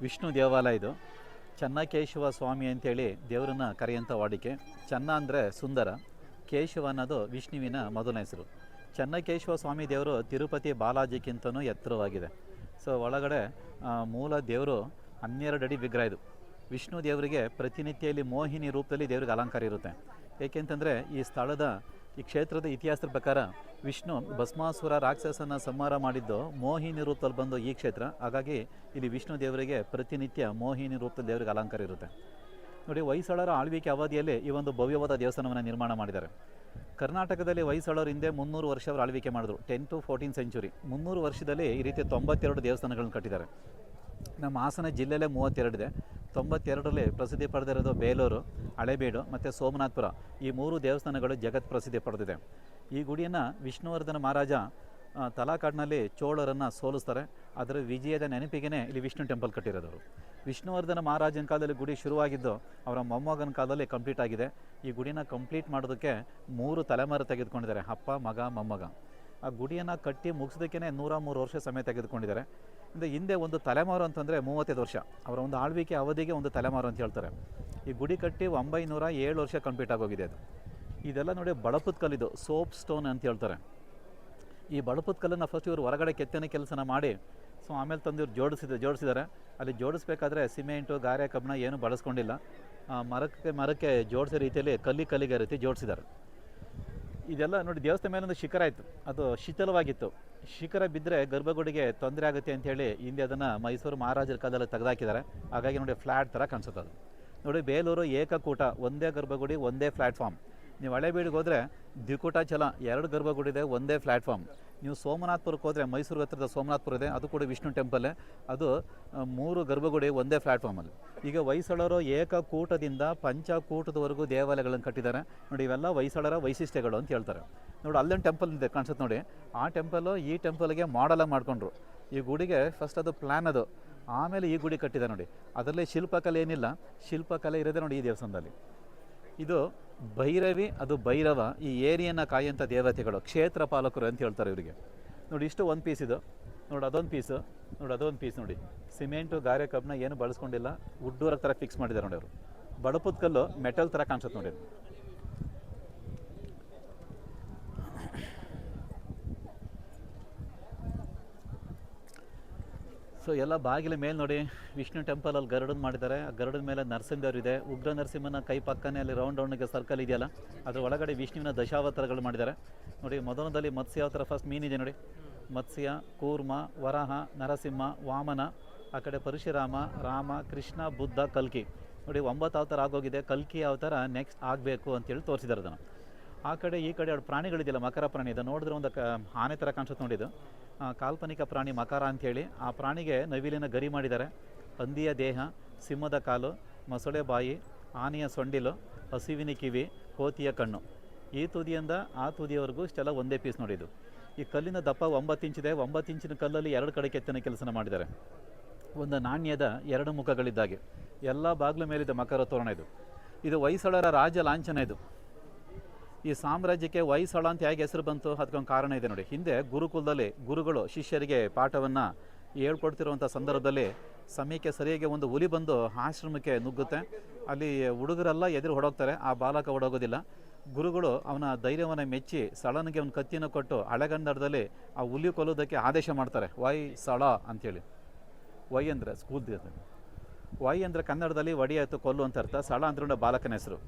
ವಿಷ್ಣು ದೇವಾಲಯ ಇದು. ಚೆನ್ನಕೇಶವ ಸ್ವಾಮಿ ಅಂತೇಳಿ ದೇವರನ್ನ ಕರೆಯುವಂಥ ವಾಡಿಕೆ. ಚೆನ್ನ ಅಂದರೆ ಸುಂದರ, ಕೇಶವ ಅನ್ನೋದು ವಿಷ್ಣುವಿನ ಮೊದಲನೇ ಹೆಸರು. ಚೆನ್ನಕೇಶವ ಸ್ವಾಮಿ ದೇವರು ತಿರುಪತಿ ಬಾಲಾಜಿಗಿಂತನೂ ಎತ್ತರವಾಗಿದೆ. ಸೊ ಒಳಗಡೆ ಮೂಲ ದೇವರು 12 ಅಡಿ ವಿಗ್ರಹ ಇದು. ವಿಷ್ಣು ದೇವರಿಗೆ ಪ್ರತಿನಿತ್ಯ ಇಲ್ಲಿ ಮೋಹಿನಿ ರೂಪದಲ್ಲಿ ದೇವರಿಗೆ ಅಲಂಕಾರ ಇರುತ್ತೆ. ಏಕೆಂತಂದರೆ ಈ ಕ್ಷೇತ್ರದ ಇತಿಹಾಸದ ಪ್ರಕಾರ ವಿಷ್ಣು ಭಸ್ಮಾಸುರ ರಾಕ್ಷಸನ ಸಂಹಾರ ಮಾಡಿದ್ದು ಮೋಹಿನಿ ರೂಪದಲ್ಲಿ ಬಂದು ಈ ಕ್ಷೇತ್ರ. ಹಾಗಾಗಿ ಇಲ್ಲಿ ವಿಷ್ಣು ದೇವರಿಗೆ ಪ್ರತಿನಿತ್ಯ ಮೋಹಿನಿ ರೂಪದಲ್ಲಿ ದೇವರಿಗೆ ಅಲಂಕಾರ ಇರುತ್ತೆ. ನೋಡಿ, ಹೊಯ್ಸಳರ ಆಳ್ವಿಕೆ ಅವಧಿಯಲ್ಲಿ ಈ ಒಂದು ಭವ್ಯವಾದ ದೇವಸ್ಥಾನವನ್ನು ನಿರ್ಮಾಣ ಮಾಡಿದ್ದಾರೆ. ಕರ್ನಾಟಕದಲ್ಲಿ ಹೊಯ್ಸಳರು ಹಿಂದೆ 300 ವರ್ಷ ಅವರು ಆಳ್ವಿಕೆ ಮಾಡಿದ್ರು, 10 to 14th century. 300 ವರ್ಷದಲ್ಲಿ ಈ ರೀತಿ 92 ದೇವಸ್ಥಾನಗಳನ್ನು ಕಟ್ಟಿದ್ದಾರೆ. ನಮ್ಮ ಹಾಸನ ಜಿಲ್ಲೆಯಲ್ಲೇ 32 ಇದೆ. 92ರಲ್ಲಿ ಪ್ರಸಿದ್ಧಿ ಪಡೆದಿರೋದು ಬೇಲೂರು, ಹಳೇಬೀಡು ಮತ್ತು ಸೋಮನಾಥಪುರ. ಈ 3 ದೇವಸ್ಥಾನಗಳು ಜಗತ್ ಪ್ರಸಿದ್ಧಿ ಪಡೆದಿದೆ. ಈ ಗುಡಿಯನ್ನು ವಿಷ್ಣುವರ್ಧನ ಮಹಾರಾಜ ತಲಕಾಡಿನಲ್ಲಿ ಚೋಳರನ್ನು ಸೋಲಿಸ್ತಾರೆ. ಅದರ ವಿಜಯದ ನೆನಪಿಗೆ ಇಲ್ಲಿ ವಿಷ್ಣು ಟೆಂಪಲ್ ಕಟ್ಟಿರೋದು. ವಿಷ್ಣುವರ್ಧನ ಮಹಾರಾಜನ ಕಾಲದಲ್ಲಿ ಗುಡಿ ಶುರುವಾಗಿದ್ದು ಅವರ ಮೊಮ್ಮಗನ ಕಾಲದಲ್ಲಿ ಕಂಪ್ಲೀಟ್ ಆಗಿದೆ. ಈ ಗುಡಿನ ಕಂಪ್ಲೀಟ್ ಮಾಡೋದಕ್ಕೆ 3 ತಲೆಮಾರು ತೆಗೆದುಕೊಂಡಿದ್ದಾರೆ, ಅಪ್ಪ, ಮಗ, ಮೊಮ್ಮಗ. ಆ ಗುಡಿಯನ್ನು ಕಟ್ಟಿ ಮುಗಿಸೋದಕ್ಕೆ 103 ವರ್ಷ ಸಮಯ ತೆಗೆದುಕೊಂಡಿದ್ದಾರೆ. ಹಿಂದೆ ಒಂದು ತಲೆಮಾರು ಅಂತಂದರೆ 35 ವರ್ಷ, ಅವರ ಒಂದು ಆಳ್ವಿಕೆ ಅವಧಿಗೆ ಒಂದು ತಲೆಮಾರು ಅಂತ ಹೇಳ್ತಾರೆ. ಈ ಗುಡಿ ಕಟ್ಟಿ 907 ವರ್ಷ ಕಂಪ್ಲೀಟ್ ಆಗೋಗಿದೆ. ಇದೆಲ್ಲ ನೋಡಿ ಬಳಪದ ಕಲ್ಲಿದು, ಸೋಪ್ ಸ್ಟೋನ್ ಅಂತ ಹೇಳ್ತಾರೆ. ಈ ಬಳಪದ ಕಲ್ಲನ್ನು ಫಸ್ಟ್ ಇವರು ಹೊರಗಡೆ ಕೆತ್ತನೆ ಕೆಲಸನ ಮಾಡಿ ಆಮೇಲೆ ತಂದು ಇವ್ರು ಜೋಡಿಸಿದ್ದಾರೆ. ಅಲ್ಲಿ ಜೋಡಿಸ್ಬೇಕಾದ್ರೆ ಸಿಮೆಂಟು, ಗಾರೆ, ಕಬ್ಬಣ ಏನು ಬಳಸ್ಕೊಂಡಿಲ್ಲ. ಮರಕ್ಕೆ ಜೋಡಿಸೋ ರೀತಿಯಲ್ಲಿ ಕಲ್ಲಿಗೆ ರೀತಿ ಜೋಡಿಸಿದ್ದಾರೆ. ಇದೆಲ್ಲ ನೋಡಿ, ದೇವಸ್ಥಾನ ಮೇಲೊಂದು ಶಿಖರ ಇತ್ತು, ಅದು ಶಿಥಿಲವಾಗಿತ್ತು. ಶಿಖರ ಬಿದ್ದರೆ ಗರ್ಭಗುಡಿಗೆ ತೊಂದರೆ ಆಗುತ್ತೆ ಅಂಥೇಳಿ ಹಿಂದೆ ಅದನ್ನು ಮೈಸೂರು ಮಹಾರಾಜರ ಕಾಲದಲ್ಲಿ ತೆಗೆದಾಕಿದ್ದಾರೆ. ಹಾಗಾಗಿ ನೋಡಿ ಫ್ಲ್ಯಾಟ್ ಥರ ಕಾಣಿಸುತ್ತೆ ಅದು. ನೋಡಿ, ಬೇಲೂರು ಏಕಕೂಟ, ಒಂದೇ ಗರ್ಭಗುಡಿ, ಒಂದೇ ಪ್ಲ್ಯಾಟ್ಫಾರ್ಮ್. ನೀವು ಹಳೇಬೀಡಿಗೆ ಹೋದರೆ ದ್ವಿಕೂಟಾಚಲ, 2 ಗರ್ಭಗುಡಿ ಇದೆ, ಒಂದೇ ಪ್ಲ್ಯಾಟ್ಫಾರ್ಮ್. ನೀವು ಸೋಮನಾಥಪುರಕ್ಕೆ ಹೋದರೆ ಮೈಸೂರು ಹತ್ತಿರದ ಸೋಮನಾಥಪುರ ಇದೆ, ಅದು ಕೂಡ ವಿಷ್ಣು ಟೆಂಪಲ್ಲೇ. ಅದು 3 ಗರ್ಭಗುಡಿ ಒಂದೇ ಪ್ಲ್ಯಾಟ್ಫಾರ್ಮಲ್ಲಿ. ಈಗ ಹೊಯ್ಸಳರು ಏಕಕೂಟದಿಂದ ಪಂಚಕೂಟದವರೆಗೂ ದೇವಾಲಯಗಳನ್ನು ಕಟ್ಟಿದ್ದಾರೆ. ನೋಡಿ, ಇವೆಲ್ಲ ಹೊಯ್ಸಳರ ವೈಶಿಷ್ಟ್ಯಗಳು ಅಂತ ಹೇಳ್ತಾರೆ. ನೋಡಿ, ಅಲ್ಲೊಂದು ಟೆಂಪಲ್ ಇದೆ ಕಾಣಿಸುತ್ತೆ ನೋಡಿ. ಆ ಟೆಂಪಲ್ಲು ಈ ಟೆಂಪಲ್ಗೆ ಮಾಡಲಾಗಿ ಮಾಡಿಕೊಂಡ್ರು. ಈ ಗುಡಿಗೆ ಫಸ್ಟ್ ಅದು ಪ್ಲ್ಯಾನ್ ಅದು, ಆಮೇಲೆ ಈ ಗುಡಿ ಕಟ್ಟಿದೆ. ನೋಡಿ, ಅದರಲ್ಲಿ ಶಿಲ್ಪಕಲೆ ಏನಿಲ್ಲ, ಶಿಲ್ಪಕಲೆ ಇರೋದೇ ನೋಡಿ ಈ ದೇವಸ್ಥಾನದಲ್ಲಿ. ಇದು ಭೈರವಿ, ಅದು ಭೈರವ, ಈ ಏರಿಯನ್ನು ಕಾಯುವಂಥ ದೇವತೆಗಳು, ಕ್ಷೇತ್ರ ಪಾಲಕರು ಅಂತ ಹೇಳ್ತಾರೆ ಇವರಿಗೆ. ನೋಡಿ, ಇಷ್ಟು ಒಂದು ಪೀಸ್ ಇದು. ನೋಡಿ, ಅದೊಂದು ಪೀಸು. ನೋಡಿ, ಅದೊಂದು ಪೀಸ್. ನೋಡಿ, ಸಿಮೆಂಟು, ಗಾರೆ, ಕಬ್ಬಣ ಏನು ಬಳಸ್ಕೊಂಡಿಲ್ಲ, ವುಡ್ಡೂರ ಥರ ಫಿಕ್ಸ್ ಮಾಡಿದ್ದಾರೆ ನೋಡಿ ಅವರು. ಬಡಪದ ಕಲ್ಲು ಮೆಟಲ್ ಥರ ಕಾಣಿಸುತ್ತೆ ನೋಡಿ. ಸೊ ಎಲ್ಲ ಬಾಗಿಲ ಮೇಲೆ ನೋಡಿ ವಿಷ್ಣು ಟೆಂಪಲಲ್ಲಿ ಗರುಡನ್ ಮಾಡಿದ್ದಾರೆ. ಆ ಗರುಡನ ಮೇಲೆ ನರಸಿಂಹದೇವರು ಇದೆ. ಉಗ್ರ ನರಸಿಂಹನ ಕೈ ಪಕ್ಕನೇ ಅಲ್ಲಿ ರೌಂಡ್ಗೆ ಸರ್ಕಲ್ ಇದೆಯಲ್ಲ, ಅದ್ರ ಒಳಗಡೆ ವಿಷ್ಣುವಿನ ದಶಾವತಾರಗಳು ಮಾಡಿದ್ದಾರೆ. ನೋಡಿ, ಮೊದಲದಲ್ಲಿ ಮತ್ಸ್ಯಾವತಾರ ಫಸ್ಟ್ ಮೀನಿದೆ ನೋಡಿ, ಮತ್ಸ್ಯ, ಕೂರ್ಮ, ವರಹ, ನರಸಿಂಹ, ವಾಮನ, ಆ ಕಡೆ ಪರಶುರಾಮ, ರಾಮ, ಕೃಷ್ಣ, ಬುದ್ಧ, ಕಲ್ಕಿ. ನೋಡಿ, 9 ಅವತಾರ ಆಗೋಗಿದೆ. ಕಲ್ಕಿ ಅವತಾರ ನೆಕ್ಸ್ಟ್ ಆಗಬೇಕು ಅಂತೇಳಿ ತೋರಿಸಿದ್ದಾರೆ ಅದನ್ನು. ಆ ಕಡೆ ಈ ಕಡೆ 2 ಪ್ರಾಣಿಗಳಿದೆಯಲ್ಲ, ಮಕರ ಪ್ರಾಣಿ. ಇದು ನೋಡಿದ್ರೆ ಒಂದು ಆನೆ ಥರ ಕಾಣಿಸುತ್ತೆ ನೋಡಿದ್ದು, ಕಾಲ್ಪನಿಕ ಪ್ರಾಣಿ ಮಕರ ಅಂಥೇಳಿ. ಆ ಪ್ರಾಣಿಗೆ ನವಿಲಿನ ಗರಿ ಮಾಡಿದ್ದಾರೆ. ಹಂದಿಯ ದೇಹ, ಸಿಂಹದ ಕಾಲು, ಮೊಸಳೆ ಬಾಯಿ, ಆನೆಯ ಸೊಂಡಿಲು, ಹಸುವಿನ ಕಿವಿ, ಕೋತಿಯ ಕಣ್ಣು. ಈ ತುದಿಯಿಂದ ಆ ತುದಿಯವರೆಗೂ ಇಷ್ಟೆಲ್ಲ ಒಂದೇ ಪೀಸ್ ನೋಡಿದ್ದು. ಈ ಕಲ್ಲಿನ ದಪ್ಪ 9 ಇಂಚಿದೆ. 9 ಇಂಚಿನ ಕಲ್ಲಲ್ಲಿ 2 ಕಡೆ ಕೆತ್ತನೆ ಕೆಲಸನ ಮಾಡಿದ್ದಾರೆ. ಒಂದು ನಾಣ್ಯದ 2 ಮುಖಗಳಿದ್ದಾಗೆ. ಎಲ್ಲ ಬಾಗಿಲು ಮೇಲಿದೆ ಮಕರ ತೋರಣ. ಇದು ಹೊಯ್ಸಳರ ರಾಜ ಲಾಂಛನ. ಇದು ಈ ಸಾಮ್ರಾಜ್ಯಕ್ಕೆ ಹೊಯ್ಸಳ ಅಂತ ಹೇಗೆ ಹೆಸರು ಬಂತು, ಅದಕ್ಕೊಂದು ಕಾರಣ ಇದೆ ನೋಡಿ. ಹಿಂದೆ ಗುರುಕುಲದಲ್ಲಿ ಗುರುಗಳು ಶಿಷ್ಯರಿಗೆ ಪಾಠವನ್ನು ಹೇಳ್ಕೊಡ್ತಿರುವಂಥ ಸಂದರ್ಭದಲ್ಲಿ ಸಮಯಕ್ಕೆ ಸರಿಯಾಗಿ ಒಂದು ಹುಲಿ ಬಂದು ಆಶ್ರಮಕ್ಕೆ ನುಗ್ಗುತ್ತೆ. ಅಲ್ಲಿ ಹುಡುಗರೆಲ್ಲ ಎದುರು ಹೊಡೋಗ್ತಾರೆ, ಆ ಬಾಲಕ ಹೊಡೋಗೋದಿಲ್ಲ. ಗುರುಗಳು ಅವನ ಧೈರ್ಯವನ್ನು ಮೆಚ್ಚಿ ಸಳನಿಗೆ ಒಂದು ಕತ್ತಿನ ಕೊಟ್ಟು ಹಳೆಗನ್ನಡದಲ್ಲಿ ಆ ಹುಲಿ ಕೊಲ್ಲೋದಕ್ಕೆ ಆದೇಶ ಮಾಡ್ತಾರೆ, ಹೊಯ್ಸಳ ಅಂಥೇಳಿ. ವೈ ಅಂದರೆ ಸ್ಕೂಲ್, ವೈ ಅಂದರೆ ಕನ್ನಡದಲ್ಲಿ ಒಡಿಯಾಯ್ತು, ಕೊಲ್ಲು ಅಂತ ಅರ್ಥ. ಸಳ ಅಂದ್ರೆ ಬಾಲಕನ ಹೆಸರು.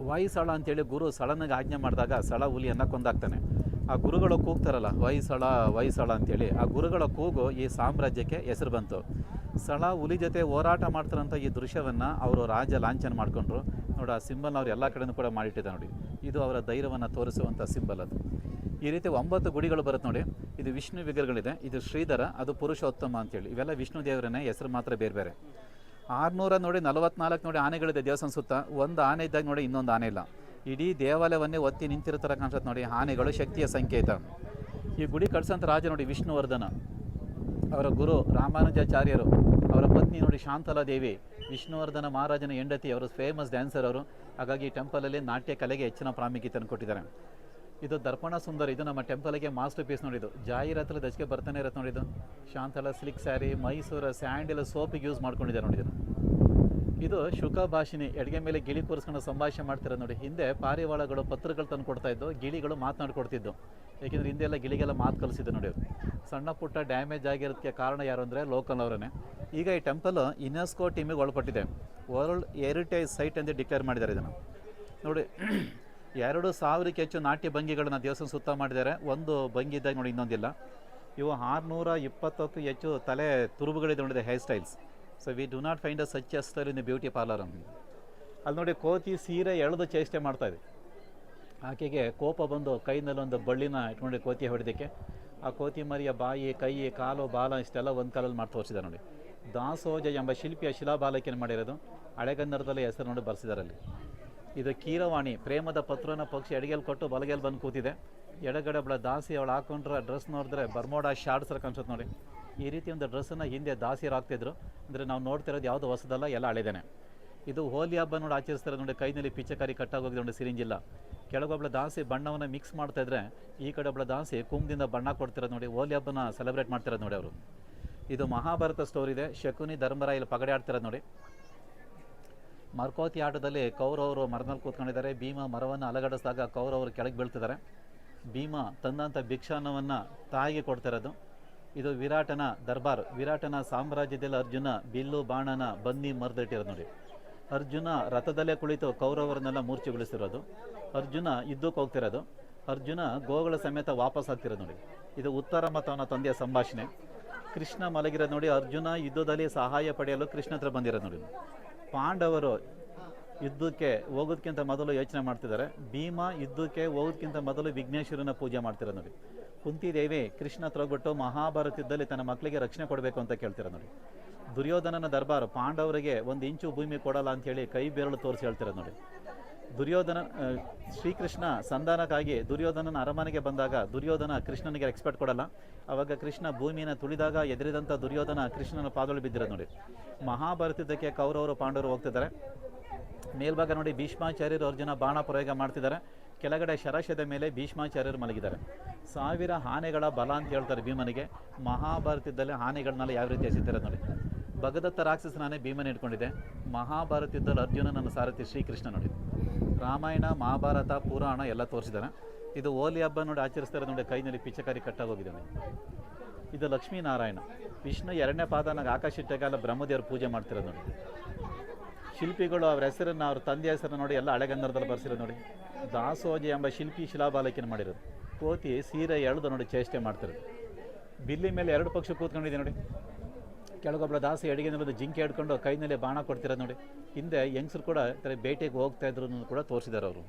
ಹೊಯ್ಸಳ ಅಂತೇಳಿ ಗುರು ಸಳನಿಗೆ ಆಜ್ಞೆ ಮಾಡಿದಾಗ ಸಳ ಹುಲಿಯನ್ನು ಕೊಂದಾಗ್ತಾನೆ. ಆ ಗುರುಗಳು ಕೂಗ್ತಾರಲ್ಲ, ಹೊಯ್ಸಳ ಅಂತೇಳಿ, ಆ ಗುರುಗಳ ಕೂಗು ಈ ಸಾಮ್ರಾಜ್ಯಕ್ಕೆ ಹೆಸರು ಬಂತು. ಸಳ ಹುಲಿ ಜೊತೆ ಹೋರಾಟ ಮಾಡ್ತಾರಂಥ ಈ ದೃಶ್ಯವನ್ನು ಅವರು ರಾಜ ಲಾಂಛನ ಮಾಡಿಕೊಂಡ್ರು ನೋಡಿ. ಆ ಸಿಂಬಲ್ ಅವ್ರು ಎಲ್ಲ ಕಡೆಯೂ ಕೂಡ ಮಾಡಿಟ್ಟಿದ್ದಾರೆ ನೋಡಿ. ಇದು ಅವರ ಧೈರ್ಯವನ್ನು ತೋರಿಸುವಂಥ ಸಿಂಬಲ್ ಅದು. ಈ ರೀತಿ 9 ಗುಡಿಗಳು ಬರುತ್ತೆ ನೋಡಿ. ಇದು ವಿಷ್ಣು ವಿಗ್ರಹಗಳಿದೆ. ಇದು ಶ್ರೀಧರ, ಅದು ಪುರುಷೋತ್ತಮ ಅಂತೇಳಿ. ಇವೆಲ್ಲ ವಿಷ್ಣು ದೇವರನ್ನೇ, ಹೆಸರು ಮಾತ್ರ ಬೇರೆ ಬೇರೆ. 600 ನೋಡಿ 44 ನೋಡಿ ಆನೆಗಳಿದೆ ದೇವಸ್ಥಾನ ಸುತ್ತ. ಒಂದು ಆನೆ ಇದ್ದಾಗ ನೋಡಿ ಇನ್ನೊಂದು ಆನೆ ಇಲ್ಲ. ಇಡೀ ದೇವಾಲಯವನ್ನೇ ಒತ್ತಿ ನಿಂತಿರೋ ಥರ ಕಾಣಿಸುತ್ತೆ ನೋಡಿ. ಆನೆಗಳು ಶಕ್ತಿಯ ಸಂಕೇತ. ಈ ಗುಡಿ ಕಟ್ಸೋಂಥ ರಾಜ ನೋಡಿ ವಿಷ್ಣುವರ್ಧನ. ಅವರ ಗುರು ರಾಮಾನುಜಾಚಾರ್ಯರು, ಅವರ ಪತ್ನಿ ನೋಡಿ ಶಾಂತಲಾ ದೇವಿ, ವಿಷ್ಣುವರ್ಧನ ಮಹಾರಾಜನ ಹೆಂಡತಿ. ಅವರು ಫೇಮಸ್ ಡ್ಯಾನ್ಸರ್ ಅವರು. ಹಾಗಾಗಿ ಈ ಟೆಂಪಲಲ್ಲಿ ನಾಟ್ಯ ಕಲೆಗೆ ಹೆಚ್ಚಿನ ಪ್ರಾಮುಖ್ಯತೆಯನ್ನು ಕೊಟ್ಟಿದ್ದಾರೆ. ಇದು ದರ್ಪಣ ಸುಂದರ, ಇದು ನಮ್ಮ ಟೆಂಪಲ್ಗೆ ಮಾಸ್ಟರ್ ಪೀಸ್ ನೋಡಿದ್ದು. ಜಾಹೀರಾತಲ್ಲಿ ದಚಕೆ ಬರ್ತಾನೆ ಇರುತ್ತೆ ನೋಡಿದ್ದು. Shantala silk sari, Mysore sandal ಸೋಪಿಗೆ ಯೂಸ್ ಮಾಡ್ಕೊಂಡಿದ್ದಾರೆ ನೋಡಿದ್ರು. ಇದು ಶುಕ ಭಾಷಿಣಿ, ಎಡಗೆ ಮೇಲೆ ಗಿಳಿ ಕೂರಿಸ್ಕೊಂಡು ಸಂಭಾಷಣೆ ಮಾಡ್ತಿರೋದು ನೋಡಿ. ಹಿಂದೆ ಪಾರಿವಾಳಗಳು ಪತ್ರಗಳು ತಂದು ಕೊಡ್ತಾ ಇದ್ದು, ಗಿಳಿಗಳು ಮಾತನಾಡ್ಕೊಡ್ತಿದ್ದು. ಏಕೆಂದರೆ ಹಿಂದೆ ಎಲ್ಲ ಗಿಳಿಗೆಲ್ಲ ಮಾತು ಕಲಿಸಿದ್ದು ನೋಡಿ ಅವರು. ಸಣ್ಣ ಪುಟ್ಟ ಡ್ಯಾಮೇಜ್ ಆಗಿರೋದಕ್ಕೆ ಕಾರಣ ಯಾರು ಅಂದರೆ ಲೋಕಲ್ ಅವರೇ. ಈಗ ಈ ಟೆಂಪಲ್ ಯುನೆಸ್ಕೋ ಟೀಮಿಗೆ ಒಳಪಟ್ಟಿದೆ. ವರ್ಲ್ಡ್ ಹೆರಿಟೇಜ್ ಸೈಟ್ ಎಂದು ಡಿಕ್ಲೇರ್ ಮಾಡಿದ್ದಾರೆ ಇದನ್ನು ನೋಡಿ. 2,000ಕ್ಕೆ ಹೆಚ್ಚು ನಾಟ್ಯ ಭಂಗಿಗಳನ್ನ ದೇವಸ್ಥಾನ ಸುತ್ತ ಮಾಡಿದ್ದಾರೆ. ಒಂದು ಭಂಗಿ ಇದ್ದಾಗ ನೋಡಿ, ಇನ್ನೊಂದಿಲ್ಲ. ಇವು 620ಕ್ಕೂ ಹೆಚ್ಚು ತಲೆ ತುರುಬುಗಳಿದೆ ನೋಡಿದೆ, hair styles. So we do not find a such A style in beauty parlour. ಅಲ್ಲಿ ನೋಡಿ ಕೋತಿ ಸೀರೆ ಎಳೆದು ಚೇಷ್ಟೆ ಮಾಡ್ತಾಯಿದೆ. ಆಕೆಗೆ ಕೋಪ ಬಂದು ಕೈನಲ್ಲಿ ಒಂದು ಬಳ್ಳಿನ ಇಟ್ಕೊಂಡು ಕೋತಿ ಹೊಡೆದಕ್ಕೆ ಆ ಕೋತಿ ಮರಿಯ ಬಾಯಿ, ಕೈ, ಕಾಲು, ಬಾಲ ಇಷ್ಟೆಲ್ಲ ಒಂದು ಕಾಲಲ್ಲಿ ಮಾಡಿ ತೋರಿಸಿದ್ದಾರೆ ನೋಡಿ. ದಾಸೋಜ ಎಂಬ ಶಿಲ್ಪಿಯ ಶಿಲಾಬಾಲಕಿಯನ್ನು ಮಾಡಿರೋದು. ಹಳೆಗನ್ನಡದಲ್ಲಿ ಹೆಸರು ನೋಡಿ ಬರ್ಸಿದ್ದಾರೆ ಅಲ್ಲಿ. ಇದು ಕೀರವಾಣಿ, ಪ್ರೇಮದ ಪತ್ರನ ಪಕ್ಷಿ ಎಡಗೆಲ್ ಕೊಟ್ಟು ಬಲಗೆಲ್ ಬಂದು ಕೂತಿದೆ. ಎಡಗಡೆ ಒಬ್ಬಳ ದಾಸಿ, ಅವಳು ಹಾಕೊಂಡ್ರೆ ಡ್ರೆಸ್ ನೋಡಿದ್ರೆ ಬರ್ಮೋಡಾ ಶಾರ್ಟ್ಸರ ಕಾಣಿಸುತ್ತೆ ನೋಡಿ. ಈ ರೀತಿ ಒಂದು ಡ್ರೆಸ್ಸನ್ನು ಹಿಂದೆ ದಾಸಿಯರು ಹಾಕ್ತಿದ್ರು. ಅಂದರೆ ನಾವು ನೋಡ್ತಿರೋದು ಯಾವುದು ಹೊಸದಲ್ಲ, ಎಲ್ಲ ಹಳೆದೇನೆ. ಇದು ಹೋಲಿ ಹಬ್ಬ ನೋಡಿ ಆಚರಿಸ್ತಾರೆ ನೋಡಿ. ಕೈನಲ್ಲಿ ಪಿಚ್ಚಕಾರಿ ಕಟ್ಟಾಗೋಗಿದೆ ನೋಡಿ, ಸಿರಿಂಜಿಲ್ಲ. ಕೆಳಗೊಬ್ಬಳ ದಾಸಿ ಬಣ್ಣವನ್ನು ಮಿಕ್ಸ್ ಮಾಡ್ತಾಯಿದ್ರೆ ಈ ಕಡೆ ಒಬ್ಬಳ ದಾಸಿ ಕುಂಭದಿಂದ ಬಣ್ಣ ಕೊಡ್ತಿರೋದು ನೋಡಿ. ಹೋಲಿ ಹಬ್ಬನ ಸೆಲೆಬ್ರೇಟ್ ಮಾಡ್ತಿರೋದು ನೋಡಿ ಅವರು. ಇದು ಮಹಾಭಾರತ ಸ್ಟೋರಿ ಇದೆ. ಶಕುನಿ ಧರ್ಮರಾಯ ಇಲ್ಲಿ ಪಗಡೆ ಆಡ್ತಿರೋದು ನೋಡಿ. ಮರ್ಕೋತಿ ಆಟದಲ್ಲಿ ಕೌರವರು ಮರದಲ್ಲಿ ಕೂತ್ಕೊಂಡಿದ್ದಾರೆ. ಭೀಮ ಮರವನ್ನು ಅಲಗಡಿಸಿದಾಗ ಕೌರವರು ಕೆಳಗೆ ಬೀಳ್ತಿದ್ದಾರೆ. ಭೀಮ ತಂದಂಥ ಭಿಕ್ಷಾನ್ನವನ್ನು ತಾಯಿಗೆ ಕೊಡ್ತಿರೋದು. ಇದು ವಿರಾಟನ ದರ್ಬಾರ್. ವಿರಾಟನ ಸಾಮ್ರಾಜ್ಯದಲ್ಲಿ ಅರ್ಜುನ ಬಿಲ್ಲು ಬಾಣನ ಬನ್ನಿ ಮರದಿಟ್ಟಿರೋದು ನೋಡಿ. ಅರ್ಜುನ ರಥದಲ್ಲೇ ಕುಳಿತು ಕೌರವರನ್ನೆಲ್ಲ ಮೂರ್ಛೆಗೊಳಿಸಿರೋದು. ಅರ್ಜುನ ಯುದ್ಧಕ್ಕೆ ಹೋಗ್ತಿರೋದು. ಅರ್ಜುನ ಗೋಗಳ ಸಮೇತ ವಾಪಸ್ ಆಗ್ತಿರೋದು ನೋಡಿ. ಇದು ಉತ್ತರ ಮತ್ತು ಅವನ ತಂದೆಯ ಸಂಭಾಷಣೆ. ಕೃಷ್ಣ ಮಲಗಿರೋದು ನೋಡಿ. ಅರ್ಜುನ ಯುದ್ಧದಲ್ಲಿ ಸಹಾಯ ಪಡೆಯಲು ಕೃಷ್ಣ ಹತ್ರ ಬಂದಿರೋದು ನೋಡಿ. ಪಾಂಡವರು ಯುದ್ಧಕ್ಕೆ ಹೋಗೋದಕ್ಕಿಂತ ಮೊದಲು ಯೋಚನೆ ಮಾಡ್ತಿದ್ದಾರೆ. ಭೀಮ ಯುದ್ಧಕ್ಕೆ ಹೋಗೋದಕ್ಕಿಂತ ಮೊದಲು ವಿಘ್ನೇಶ್ವರನ ಪೂಜೆ ಮಾಡ್ತಿರೋದು ನೋಡಿ. ಕುಂತಿದೇವಿ ಕೃಷ್ಣ ಹತ್ರ ಹೋಗ್ಬಿಟ್ಟು ಮಹಾಭಾರತ ಯುದ್ಧದಲ್ಲಿ ತನ್ನ ಮಕ್ಕಳಿಗೆ ರಕ್ಷಣೆ ಕೊಡಬೇಕು ಅಂತ ಕೇಳ್ತಿರೋದು ನೋಡಿ. ದುರ್ಯೋಧನನ ದರ್ಬಾರ್, ಪಾಂಡವರಿಗೆ 1 ಇಂಚು ಭೂಮಿ ಕೊಡಲ್ಲ ಅಂಥೇಳಿ ಕೈ ಬೆರಳು ತೋರಿಸಿ ಹೇಳ್ತಿರೋದು ನೋಡಿ. ಶ್ರೀಕೃಷ್ಣ ಸಂಧಾನಕ್ಕಾಗಿ ದುರ್ಯೋಧನನ ಅರಮನೆಗೆ ಬಂದಾಗ ದುರ್ಯೋಧನ ಕೃಷ್ಣನಿಗೆ ರೆಸ್ಪೆಕ್ಟ್ ಕೊಡಲ್ಲ. ಆವಾಗ ಕೃಷ್ಣ ಭೂಮಿಯನ್ನು ತುಳಿದಾಗ ಎದುರಿದಂಥ ದುರ್ಯೋಧನ ಕೃಷ್ಣನ ಪಾದಗಳು ಬಿದ್ದಿರೋದು ನೋಡಿ. ಮಹಾಭಾರತಕ್ಕೆ ಕೌರವರು ಪಾಂಡವರು ಹೋಗ್ತಿದ್ದಾರೆ. ಮೇಲ್ಭಾಗ ನೋಡಿ ಭೀಷ್ಮಾಚಾರ್ಯರು ಅರ್ಜುನ ಬಾಣ ಪ್ರಯೋಗ ಮಾಡ್ತಿದ್ದಾರೆ. ಕೆಳಗಡೆ ಶರಶದ ಮೇಲೆ ಭೀಷ್ಮಾಚಾರ್ಯರು ಮಲಗಿದ್ದಾರೆ. 1000 ಆನೆಗಳ ಬಲ ಅಂತ ಹೇಳ್ತಾರೆ ಭೀಮನಿಗೆ. ಮಹಾಭಾರತದಲ್ಲಿ ಆನೆಗಳನ್ನೆಲ್ಲ ಯಾವ ರೀತಿ ಎಸಿತಾರೆ ನೋಡಿ. ಭಗದತ್ತ ರಾಕ್ಷಸನಾನೆ ಭೀಮನ ಇಟ್ಕೊಂಡಿದೆ. ಮಹಾಭಾರತದಲ್ಲಿ ಅರ್ಜುನನ ಸಾರಥಿ ಶ್ರೀಕೃಷ್ಣ ನೋಡಿ. ರಾಮಾಯಣ, ಮಹಾಭಾರತ, ಪುರಾಣ ಎಲ್ಲ ತೋರಿಸಿದ್ದಾರೆ. ಇದು ಹೋಲಿ ಹಬ್ಬ ನೋಡಿ ಆಚರಿಸ್ತಾರೆ ನೋಡಿ. ಕೈನಲ್ಲಿ ಪಿಚ್ಚಕಾರಿ ಕಟ್ಟಾಗೋಗಿದೆ. ಇದು ಲಕ್ಷ್ಮೀನಾರಾಯಣ. ವಿಷ್ಣು 2ನೇ ಪಾದನಾಗ ಆಕಾಶ ಇಟ್ಟಾಗ ಬ್ರಹ್ಮದೇವರು ಪೂಜೆ ಮಾಡ್ತಿರೋದು ನೋಡಿ. ಶಿಲ್ಪಿಗಳು ಅವ್ರ ಹೆಸರನ್ನು, ಅವ್ರ ತಂದೆ ಹೆಸರನ್ನು ನೋಡಿ ಎಲ್ಲ ಹಳೆಗನ್ನಡದಲ್ಲಿ ಬರ್ಸಿರೋದು ನೋಡಿ. ದಾಸೋಜ ಎಂಬ ಶಿಲ್ಪಿ ಶಿಲಾಬಾಲಕಿನ ಮಾಡಿರೋದು. ಕೋತಿ ಸೀರೆ ಎಳೆದು ನೋಡಿ ಚೇಷ್ಟೆ ಮಾಡ್ತಿರೋದು. ಬಿಲ್ಲಿ ಮೇಲೆ 2 ಪಕ್ಷ ಕೂತ್ಕೊಂಡಿದೆ ನೋಡಿ. ಕೆಳಗೊಬ್ಬಳ ದಾಸಿ ಅಡಿಗೆ ನಿಲ್ಲೋದು ಜಿಂಕೆ ಹಿಡ್ಕೊಂಡು ಕೈನಲ್ಲಿ ಬಾಣ ಕೊಡ್ತಿರೋದು ನೋಡಿ. ಹಿಂದೆ ಹೆಂಗಸರು ಕೂಡ ಬೇಟೆಗೆ ಹೋಗ್ತಾ ಇದ್ರು ಕೂಡ ತೋರಿಸಿದ್ದಾರೆ ಅವರು.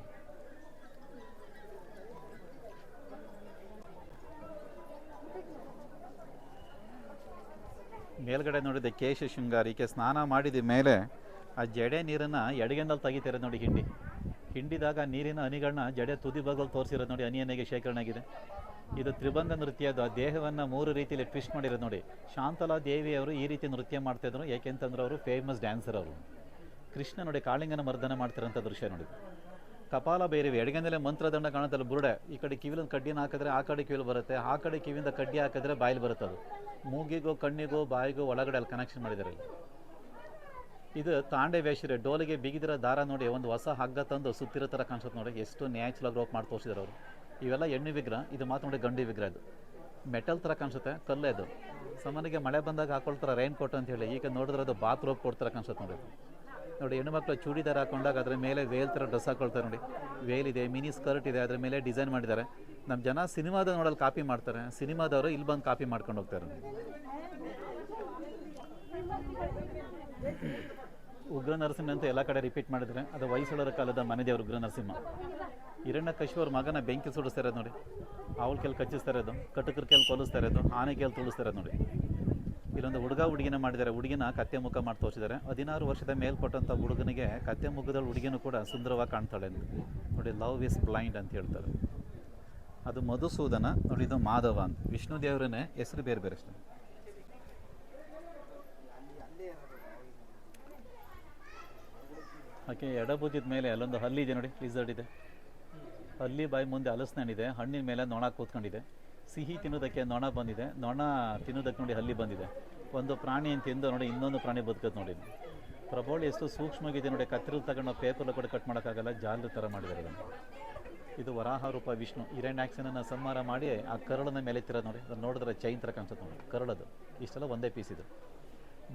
ಮೇಲ್ಗಡೆ ನೋಡಿದೆ ಕೇಶ ಶೃಂಗಾರಿಕೆ ಸ್ನಾನ ಮಾಡಿದ ಮೇಲೆ ಆ ಜಡೆ ನೀರನ್ನು ಎಡಗೈನಲ್ಲಿ ತೆಗಿತಿರೋದು ನೋಡಿ. ಹಿಂಡಿದಾಗ ನೀರಿನ ಹನಿಗಳನ್ನ ಜಡೆ ತುದಿ ಭಾಗದಲ್ಲಿ ತೋರಿಸಿರೋದು ನೋಡಿ. ಹನಿಯನಿಗೆ ಶೇಖರಣೆ ಆಗಿದೆ. ಇದು ತ್ರಿಬಂಧ ನೃತ್ಯದ ದೇಹವನ್ನು 3 ರೀತಿಯಲ್ಲಿ ಟ್ವಿಸ್ಟ್ ಮಾಡಿರೋದು ನೋಡಿ. ಶಾಂತಲಾ ದೇವಿಯವರು ಈ ರೀತಿ ನೃತ್ಯ ಮಾಡ್ತಾಯಿದ್ರು. ಏಕೆಂತಂದ್ರೆ ಅವರು ಫೇಮಸ್ ಡ್ಯಾನ್ಸರ್ ಅವರು. ಕೃಷ್ಣ ನೋಡಿ ಕಾಳಿಂಗನ ಮರ್ದನ ಮಾಡ್ತಿರೋಂಥ ದೃಶ್ಯ ನೋಡಿ. ಕಪಾಲ ಭೈರವಿ ಎಡಗೈನಲ್ಲೇ ಮಂತ್ರದಂಡ ಕಾಣುತ್ತಲ್ಲ ಬುರುಡೆ. ಈ ಕಡೆ ಕಿವಿಲೊಂದು ಕಡ್ಡಿನ ಹಾಕಿದ್ರೆ ಆ ಕಡೆ ಕಿವಿಲಿ ಬರುತ್ತೆ, ಆ ಕಡೆ ಕಿವಿಯಿಂದ ಕಡ್ಡಿ ಹಾಕಿದ್ರೆ ಬಾಯಲ್ಲಿ ಬರುತ್ತೆ. ಅದು ಮೂಗಿಗೂ ಕಣ್ಣಿಗೂ ಬಾಯಿಗೂ ಒಳಗಡೆ ಅಲ್ಲಿ ಕನೆಕ್ಷನ್ ಮಾಡಿದ್ದಾರೆ. ಇದು ತಾಂಡೆ ವೇಶ್ಯರೆ. ಡೋಲಿಗೆ ಬಿಗಿದಿರೋ ದಾರ ನೋಡಿ ಒಂದು ಹೊಸ ಹಗ್ಗ ತಂದು ಸುತ್ತಿರೋ ಥರ ಕಾಣಿಸುತ್ತೆ ನೋಡಿ. ಎಷ್ಟು ನ್ಯಾಚುರಲ್ ರೋಪ್ ಮಾಡಿ ತೋರಿಸಿದ್ರು ಅವರು. ಇವೆಲ್ಲ ಹೆಣ್ಣು ವಿಗ್ರಹ. ಇದು ಮಾತ್ರ ನೋಡಿ ಗಂಡು ವಿಗ್ರಹ. ಇದು ಮೆಟಲ್ ಥರ ಕಾಣಿಸುತ್ತೆ, ಕಲ್ಲೇ. ಅದು ಸಾಮಾನ್ಯಗೆ ಮಳೆ ಬಂದಾಗ ಹಾಕೊಳ್ತಾರೆ ರೈನ್ ಕೋಟ್ ಅಂತ ಹೇಳಿ. ಈಗ ನೋಡಿದ್ರೆ ಅದು ಬಾತ್ ರೋಪ್ ಕೊಡ್ತಾರೆ ಕಾಣಿಸುತ್ತೆ ನೋಡಿ. ನೋಡಿ ಹೆಣ್ಣುಮಕ್ಳು ಚೂಡಿದಾರ ಹಾಕೊಂಡಾಗ ಅದರ ಮೇಲೆ ವೇಲ್ ಥರ ಡ್ರೆಸ್ ಹಾಕೊಳ್ತಾರೆ ನೋಡಿ. ವೇಲ್ ಇದೆ, ಮಿನಿ ಸ್ಕರ್ಟ್ ಇದೆ, ಅದರ ಮೇಲೆ ಡಿಸೈನ್ ಮಾಡಿದ್ದಾರೆ. ನಮ್ಮ ಜನ ಸಿನಿಮಾದ ನೋಡಲ್ಲಿ ಕಾಪಿ ಮಾಡ್ತಾರೆ. ಸಿನಿಮಾದವರು ಇಲ್ಲಿ ಬಂದು ಕಾಪಿ ಮಾಡ್ಕೊಂಡು ಹೋಗ್ತಾರೆ. ಉಗ್ರ ನರಸಿಂಹ ಅಂತ ಎಲ್ಲ ಕಡೆ ರಿಪೀಟ್ ಮಾಡಿದರೆ ಅದು ಹೊಯ್ಸಳರ ಕಾಲದ ಮನೆದೇವರು ಉಗ್ರ ನರಸಿಂಹ. ಹಿರಣ್ಯಕಶಿಪುರ ಮಗನ ಬೆಂಕಿ ಸುಡಿಸ್ತಾ ಇರೋದು ನೋಡಿ. ಅವಳ ಕೆಲ್ ಕಚ್ಚಿಸ್ತಾ ಇರೋದು, ಕಟಕರ ಕೆಲ್ ಕೊಲಿಸ್ತಾ ಇರೋದು, ಆನೆ ಕೆಲ್ ತುಳಿಸ್ತಾ ಇರೋದು ನೋಡಿ. ಇಲ್ಲೊಂದು ಹುಡುಗಿನ ಮಾಡಿದ್ದಾರೆ. ಹುಡುಗಿನ ಕತ್ತೆ ಮುಖ ಮಾಡಿ ತೋರಿಸಿದ್ದಾರೆ. 16 ವರ್ಷದ ಮೇಲ್ಪಟ್ಟಂಥ ಹುಡುಗನಿಗೆ ಕತ್ತೆ ಮುಖದಲ್ಲಿ ಹುಡುಗಿನೂ ಕೂಡ ಸುಂದರವಾಗಿ ಕಾಣ್ತಾಳೆ ಅಂತ ನೋಡಿ. ಲವ್ ಇಸ್ ಬ್ಲೈಂಡ್ ಅಂತ ಹೇಳ್ತಾರೆ. ಅದು ಮಧುಸೂದನ ನೋಡಿ. ಇದು ಮಾಧವ ಅಂತ. ವಿಷ್ಣು ದೇವರನ್ನೇ ಹೆಸರು ಬೇರೆ ಬೇರೆ ಅಷ್ಟೇ. ಆಕೆ ಎಡಭುಜದ ಮೇಲೆ ಅಲ್ಲೊಂದು ಹಲ್ಲಿದೆ ನೋಡಿ, ಲಿಸರ್ಡ್ ಇದೆ. ಅಲ್ಲಿ ಬಾಯಿ ಮುಂದೆ ಹಲಸಿನಣ್ಣಿದೆ, ಹಣ್ಣಿನ ಮೇಲೆ ನೊಣ ಕೂತ್ಕೊಂಡಿದೆ. ಸಿಹಿ ತಿನ್ನೋದಕ್ಕೆ ನೊಣ ಬಂದಿದೆ, ನೊಣ ತಿನ್ನೋದಕ್ಕೆ ನೋಡಿ ಹಲ್ಲಿ ಬಂದಿದೆ. ಒಂದು ಪ್ರಾಣಿ ತಿಂದು ನೋಡಿ ಇನ್ನೊಂದು ಪ್ರಾಣಿ ಬದುಕೋದು ನೋಡಿ. ಪ್ರಭೋಳಿ ಎಷ್ಟು ಸೂಕ್ಷ್ಮವಾಗಿದೆ ನೋಡಿ, ಕತ್ತಿರಲ್ಲಿ ತಗೊಂಡು ಪೇಪರ್ಲು ಕೂಡ ಕಟ್ ಮಾಡೋಕ್ಕಾಗಲ್ಲ, ಜಾಲದ ಥರ ಮಾಡಿದ್ದಾರೆ ಅದನ್ನು. ಇದು ವರಾಹ ರೂಪ ವಿಷ್ಣು ಹಿರಣ್ಯಾಕ್ಷನನ್ನು ಸಂಹಾರ ಮಾಡಿ ಆ ಕರಳನ ಮೇಲೆ ಎತ್ತಿರೋದು ನೋಡಿ. ಅದನ್ನು ನೋಡಿದ್ರೆ ಚೈನ್ ಥರ ಕಾಣಿಸುತ್ತೆ ನೋಡಿ, ಕರಳದು. ಇಷ್ಟೆಲ್ಲ ಒಂದೇ ಪೀಸ್ ಇದು.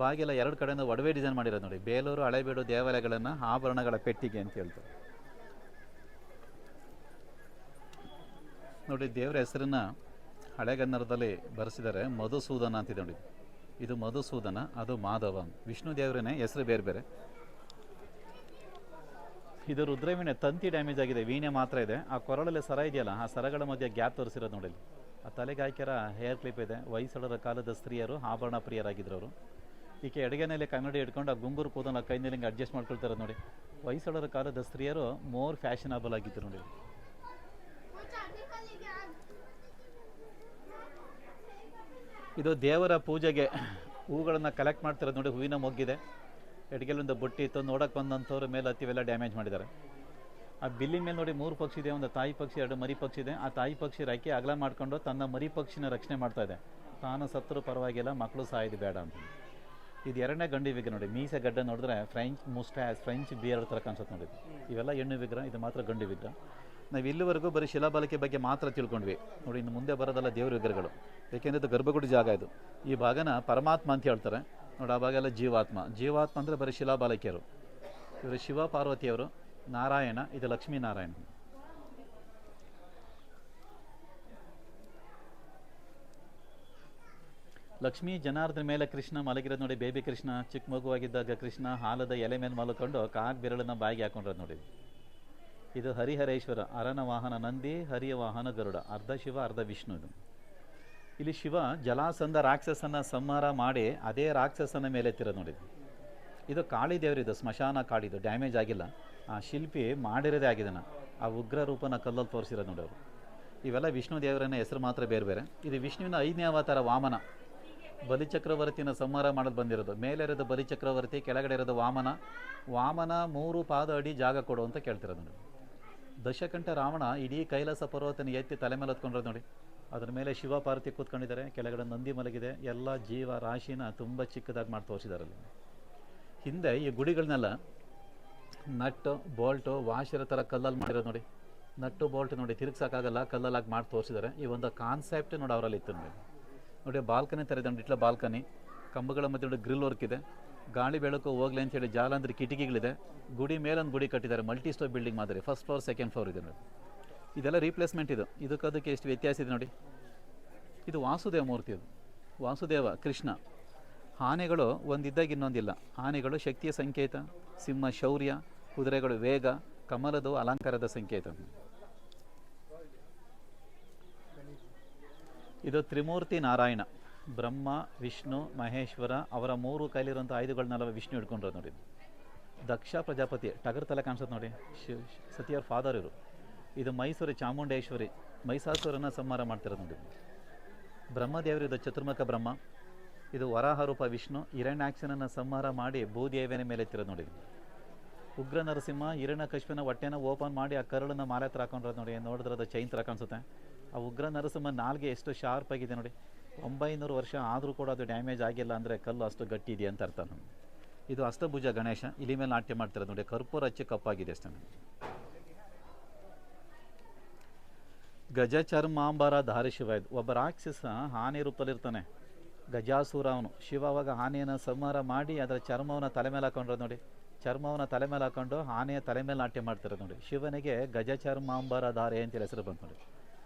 ಬಾಗಿಲ ಎರಡು ಕಡೆಯಿಂದ ಒಡವೆ ಡಿಸೈನ್ ಮಾಡಿರೋದು ನೋಡಿ. ಬೇಲೂರು ಹಳೆಬೀಡು ದೇವಾಲಯಗಳನ್ನು ಆಭರಣಗಳ ಪೆಟ್ಟಿಗೆ ಅಂತ ಹೇಳ್ತಾರೆ ನೋಡಿ. ದೇವರ ಹೆಸರನ್ನು ಹಳೆಗನ್ನಡದಲ್ಲಿ ಬರೆಸಿದ್ದಾರೆ, ಮಧುಸೂದನ ಅಂತಿದೆ ನೋಡಿ. ಇದು ಮಧುಸೂದನ, ಅದು ಮಾಧವ. ವಿಷ್ಣು ದೇವರೇ ಹೆಸರು ಬೇರೆ ಬೇರೆ. ಇದು ರುದ್ರವೀಣೆ ತಂತಿ ಡ್ಯಾಮೇಜ್ ಆಗಿದೆ, ವೀಣೆ ಮಾತ್ರ ಇದೆ. ಆ ಕೊರಳಲ್ಲಿ ಸರ ಇದೆಯಲ್ಲ, ಆ ಸರಗಳ ಮಧ್ಯೆ ಗ್ಯಾಪ್ ತೋರಿಸಿರೋದು ನೋಡಿ. ಆ ತಲೆಗೆ ಹಾಕ್ಯಾರ ಹೇರ್ ಕ್ಲಿಪ್ ಇದೆ. ಹೊಯ್ಸಳರ ಕಾಲದ ಸ್ತ್ರೀಯರು ಆಭರಣ ಪ್ರಿಯರಾಗಿದ್ದರು ಅವರು. ಈಕೆ ಎಡಗೈನಲ್ಲಿ ಕನ್ನಡಿ ಇಟ್ಕೊಂಡು ಆ ಗುಂಗುರು ಕೂದಲು ಕೈನಲ್ಲಿ ಹಿಂಗೆ ಅಡ್ಜಸ್ಟ್ ಮಾಡ್ಕೊಳ್ತಾರೆ ನೋಡಿ. ಹೊಯ್ಸಳರ ಕಾಲದ ಸ್ತ್ರೀಯರು ಮೋರ್ ಫ್ಯಾಷನಬಲ್ ಆಗಿದ್ದರು ನೋಡಿ. ಇದು ದೇವರ ಪೂಜೆಗೆ ಹೂಗಳನ್ನು ಕಲೆಕ್ಟ್ ಮಾಡ್ತಿರೋದು ನೋಡಿ. ಹೂವಿನ ಮೊಗ್ಗಿದೆ, ಎಡಗೆಲ್ಲೊಂದು ಬುಟ್ಟಿ ಇತ್ತು. ನೋಡೋಕೆ ಬಂದಂಥವ್ರ ಮೇಲೆ ಹತ್ತಿವೆಲ್ಲ ಡ್ಯಾಮೇಜ್ ಮಾಡಿದ್ದಾರೆ. ಆ ಬಿಲ್ಲಿನ ಮೇಲೆ ನೋಡಿ 3 ಪಕ್ಷಿ ಇದೆ, ಒಂದು ತಾಯಿ ಪಕ್ಷಿ, 2 ಮರಿ ಪಕ್ಷಿ ಇದೆ. ಆ ತಾಯಿ ಪಕ್ಷಿ ರೆಕ್ಕೆ ಅಗಲ ಮಾಡ್ಕೊಂಡು ತನ್ನ ಮರಿ ಪಕ್ಷಿನ ರಕ್ಷಣೆ ಮಾಡ್ತಾ ಇದೆ. ತಾನು ಸತ್ತರೂ ಪರವಾಗಿಲ್ಲ, ಮಕ್ಕಳು ಸಾಯೋದು ಬೇಡ ಅಂತ. ಇದು 2ನೇ ಗಂಡು ವಿಗ್ರಹ ನೋಡಿ. ಮೀಸೆ ಗಡ್ಡ ನೋಡಿದ್ರೆ ಫ್ರೆಂಚ್ ಮುಸ್ಟಾಸ್, ಫ್ರೆಂಚ್ ಬಿಯರ್ಡ್ ಥರ ಕಾಣಿಸುತ್ತೆ ನೋಡಿ. ಇವೆಲ್ಲ ಹೆಣ್ಣು ವಿಗ್ರಹ, ಇದು ಮಾತ್ರ ಗಂಡು ವಿಗ್ರಹ. ನಾವು ಇಲ್ಲಿವರೆಗೂ ಬರೀ ಶಿಲಾಬಾಲಿಕೆ ಬಗ್ಗೆ ಮಾತ್ರ ತಿಳ್ಕೊಂಡ್ವಿ ನೋಡಿ. ಇನ್ನು ಮುಂದೆ ಬರೋದಲ್ಲ ದೇವ್ರ ವಿಗ್ರಹಗಳು, ಏಕೆಂದರೆ ಇದು ಗರ್ಭಗುಡಿ ಜಾಗ ಇದು. ಈ ಭಾಗನ ಪರಮಾತ್ಮ ಅಂತ ಹೇಳ್ತಾರೆ ನೋಡಿ. ಆ ಭಾಗ ಎಲ್ಲ ಜೀವಾತ್ಮ. ಜೀವಾತ್ಮ ಅಂದರೆ ಬರೀ ಶಿಲಾಬಾಲಕಿಯರು. ಇವರು ಶಿವ ಪಾರ್ವತಿಯವರು, ನಾರಾಯಣ, ಇದು ಲಕ್ಷ್ಮೀನಾರಾಯಣ. ಲಕ್ಷ್ಮೀ ಜನಾರ್ದನ ಮೇಲೆ ಕೃಷ್ಣ ಮಲಗಿರೋದು ನೋಡಿ. ಬೇಬಿ ಕೃಷ್ಣ ಚಿಕ್ಕ ಮಗುವಾಗಿದ್ದಾಗ ಕೃಷ್ಣ ಹಾಲದ ಎಲೆ ಮೇಲೆ ಮಲ್ಕೊಂಡು ಕಾಗೆ ಬೆರಳನ್ನ ಬಾಯಿಗೆ ಹಾಕೊಂಡಿರೋದು ನೋಡಿ. ಇದು ಹರಿಹರೇಶ್ವರ, ಅರನ ವಾಹನ ನಂದಿ, ಹರಿಯ ವಾಹನ ಗರುಡ. ಅರ್ಧ ಶಿವ ಅರ್ಧ ವಿಷ್ಣು. ಇದು ಇಲ್ಲಿ ಶಿವ ಜಲಾಸಂಧ ರಾಕ್ಷಸನ ಸಂಹಾರ ಮಾಡಿ ಅದೇ ರಾಕ್ಷಸನ ಮೇಲೆ ಎತ್ತಿರೋದು ನೋಡಿ. ಇದು ಕಾಳಿ ದೇವರಿದು, ಸ್ಮಶಾನ ಕಾಳಿದು, ಡ್ಯಾಮೇಜ್ ಆಗಿಲ್ಲ. ಆ ಶಿಲ್ಪಿ ಮಾಡಿರೋದೇ ಆಗಿದ್ದಾನೆ. ಆ ಉಗ್ರ ರೂಪನ ಕಲ್ಲಲ್ಲಿ ತೋರಿಸಿರೋದು ನೋಡಿ ಅವರು. ಇವೆಲ್ಲ ವಿಷ್ಣು ದೇವರನ್ನ ಹೆಸರು ಮಾತ್ರ ಬೇರೆ ಬೇರೆ. ಇದು ವಿಷ್ಣುವಿನ 5ನೇ ಅವತಾರ ವಾಮನ. ಬಲಿಚಕ್ರವರ್ತಿನ ಸಂಹಾರ ಮಾಡೋದು ಬಂದಿರೋದು. ಮೇಲೆ ಇರೋದು ಬಲಿಚಕ್ರವರ್ತಿ, ಕೆಳಗಡೆ ಇರೋದು ವಾಮನ. ವಾಮನ 3 ಪಾದ ಅಡಿ ಜಾಗ ಕೊಡು ಅಂತ ಕೇಳ್ತಿರೋದು ನೋಡಿ. ದಶಕಂಠ ರಾವಣ ಇಡೀ ಕೈಲಾಸ ಪರ್ವತನ ಎತ್ತಿ ತಲೆ ಮೇಲೆ ಹೊತ್ಕೊಂಡಿರೋದು ನೋಡಿ. ಅದರ ಮೇಲೆ ಶಿವ ಪಾರ್ವತಿ ಕೂತ್ಕೊಂಡಿದ್ದಾರೆ, ಕೆಳಗಡೆ ನಂದಿ ಮಲಗಿದೆ. ಎಲ್ಲ ಜೀವ ರಾಶಿನ ತುಂಬ ಚಿಕ್ಕದಾಗಿ ಮಾಡಿ ತೋರಿಸಿದಾರಲ್ಲಿ. ಹಿಂದೆ ಈ ಗುಡಿಗಳನ್ನೆಲ್ಲ ನಟ್ಟು ಬೋಲ್ಟು ವಾಶರ ಥರ ಕಲ್ಲಲ್ಲಿ ಮಾಡಿರೋದು ನೋಡಿ. ನಟ್ಟು ಬೋಲ್ಟ್ ನೋಡಿ ತಿರುಗ್ಸೋಕ್ಕಾಗಲ್ಲ, ಕಲ್ಲಲ್ಲಾಗಿ ಮಾಡಿ ತೋರಿಸಿದ್ದಾರೆ. ಈ ಒಂದು ಕಾನ್ಸೆಪ್ಟ್ ನೋಡಿ ಅವರಲ್ಲಿ ಇತ್ತು ನೋಡಿ. ನೋಡಿ ಬಾಲ್ಕನಿ ಥರ ಇದೆ, ಇಟ್ಲ ಬಾಲ್ಕನಿ, ಕಂಬಗಳ ಮಧ್ಯೆ ನೋಡಿ ಗ್ರಿಲ್ ವರ್ಕ್ ಇದೆ. ಗಾಳಿ ಬೆಳಕು ಹೋಗ್ಲಿ ಅಂತೇಳಿ ಜಾಲಂದ್ರಿ ಕಿಟಕಿಗಳಿದೆ. ಗುಡಿ ಮೇಲೊಂದು ಗುಡಿ ಕಟ್ಟಿದ್ದಾರೆ, ಮಲ್ಟಿ ಸ್ಟೋರ್ ಬಿಲ್ಡಿಂಗ್ ಮಾದರಿ. ಫಸ್ಟ್ ಫ್ಲೋರ್ ಸೆಕೆಂಡ್ ಫ್ಲೋರ್ ಇದೆ ನೋಡಿ. ಇದೆಲ್ಲ ರೀಪ್ಲೇಸ್ಮೆಂಟ್. ಇದು ಇದಕ್ಕೆ ಎಷ್ಟು ವ್ಯತ್ಯಾಸ ಇದೆ ನೋಡಿ. ಇದು ವಾಸುದೇವ ಮೂರ್ತಿ. ಇದು ವಾಸುದೇವ ಕೃಷ್ಣ. ಆನೆಗಳು ಒಂದಿದ್ದಾಗ ಇನ್ನೊಂದಿಲ್ಲ. ಆನೆಗಳು ಶಕ್ತಿಯ ಸಂಕೇತ, ಸಿಂಹ ಶೌರ್ಯ, ಕುದುರೆಗಳು ವೇಗ, ಕಮಲದು ಅಲಂಕಾರದ ಸಂಕೇತ. ಇದು ತ್ರಿಮೂರ್ತಿ ನಾರಾಯಣ, ಬ್ರಹ್ಮ ವಿಷ್ಣು ಮಹೇಶ್ವರ. ಅವರ 3 ಕೈಲಿರುವಂಥ ಆಯುಧಗಳನ್ನೆಲ್ಲ ವಿಷ್ಣು ಹಿಡ್ಕೊಂಡಿರೋದು ನೋಡಿ. ದಕ್ಷ ಪ್ರಜಾಪತಿ ಟಗರ್ ತಲೆ ಕಾಣಿಸುತ್ತೆ ನೋಡಿ, ಸತಿಯವ್ರ ಫಾದರ್ ಇವರು. ಇದು ಮೈಸೂರು ಚಾಮುಂಡೇಶ್ವರಿ, ಮೈಸಾಸುರನ ಸಂಹಾರ ಮಾಡ್ತಿರೋದು ನೋಡಿ. ಬ್ರಹ್ಮದೇವರಿದು ಚತುರ್ಮುಖ ಬ್ರಹ್ಮ. ಇದು ವರಾಹ ರೂಪ ವಿಷ್ಣು, ಹಿರಣ್ಯಾಕ್ಷನನ್ನು ಸಂಹಾರ ಮಾಡಿ ಭೂದೇವನ ಮೇಲೆ ಎತ್ತಿರೋದು ನೋಡಿ. ಉಗ್ರ ನರಸಿಂಹ ಹಿರಣ್ಯಕಶಿಪನ ಹೊಟ್ಟೆನ ಓಪನ್ ಮಾಡಿ ಆ ಕರುಳನ್ನ ಮಾಲೆ ಥರ ಹಾಕೊಂಡಿರೋದು ನೋಡಿ. ನೋಡಿದ್ರೆ ಅದು ಚೈನ್ ಥರ ಕಾಣಿಸುತ್ತೆ. ಆ ಉಗ್ರ ನರಸಿಂಹ ನಾಲ್ಗೆ ಎಷ್ಟು ಶಾರ್ಪ್ ಆಗಿದೆ ನೋಡಿ. 900 ವರ್ಷ ಆದರೂ ಕೂಡ ಅದು ಡ್ಯಾಮೇಜ್ ಆಗಿಲ್ಲ ಅಂದರೆ ಕಲ್ಲು ಅಷ್ಟು ಗಟ್ಟಿ ಇದೆ ಅಂತ ಅರ್ಥ. ಇದು ಅಷ್ಟಭುಜ ಗಣೇಶ, ಇಲಿ ಮೇಲೆ ನಾಟ್ಯ ಮಾಡ್ತಿರೋದು ನೋಡಿ. ಕರ್ಪೂರ ಹಚ್ಚಿ ಕಪ್ಪಾಗಿದೆ ಅಷ್ಟೇ. ಗಜಚರ್ಮಾಂಬರ ಧಾರಿ ಶಿವ. ಇದು ಒಬ್ಬ ರಾಕ್ಷಸ ಆನೆ ರೂಪದಲ್ಲಿರ್ತಾನೆ, ಗಜಾಸುರ ಅವನು. ಶಿವ ಅವಾಗ ಆನೆಯನ್ನು ಸಂಹಾರ ಮಾಡಿ ಅದರ ಚರ್ಮವನ್ನು ತಲೆ ಮೇಲೆ ಹಾಕೊಂಡ್ರೆ ನೋಡಿ. ಚರ್ಮವನ್ನು ತಲೆ ಮೇಲೆ ಹಾಕೊಂಡು ಆನೆಯ ತಲೆ ಮೇಲೆ ನಾಟ್ಯ ಮಾಡ್ತಿರೋದು ನೋಡಿ. ಶಿವನಿಗೆ ಗಜಚರ್ಮಾಂಬರ ಧಾರೆ ಅಂತೇಳಿ ಹೆಸರು ಬಂತು ನೋಡಿ.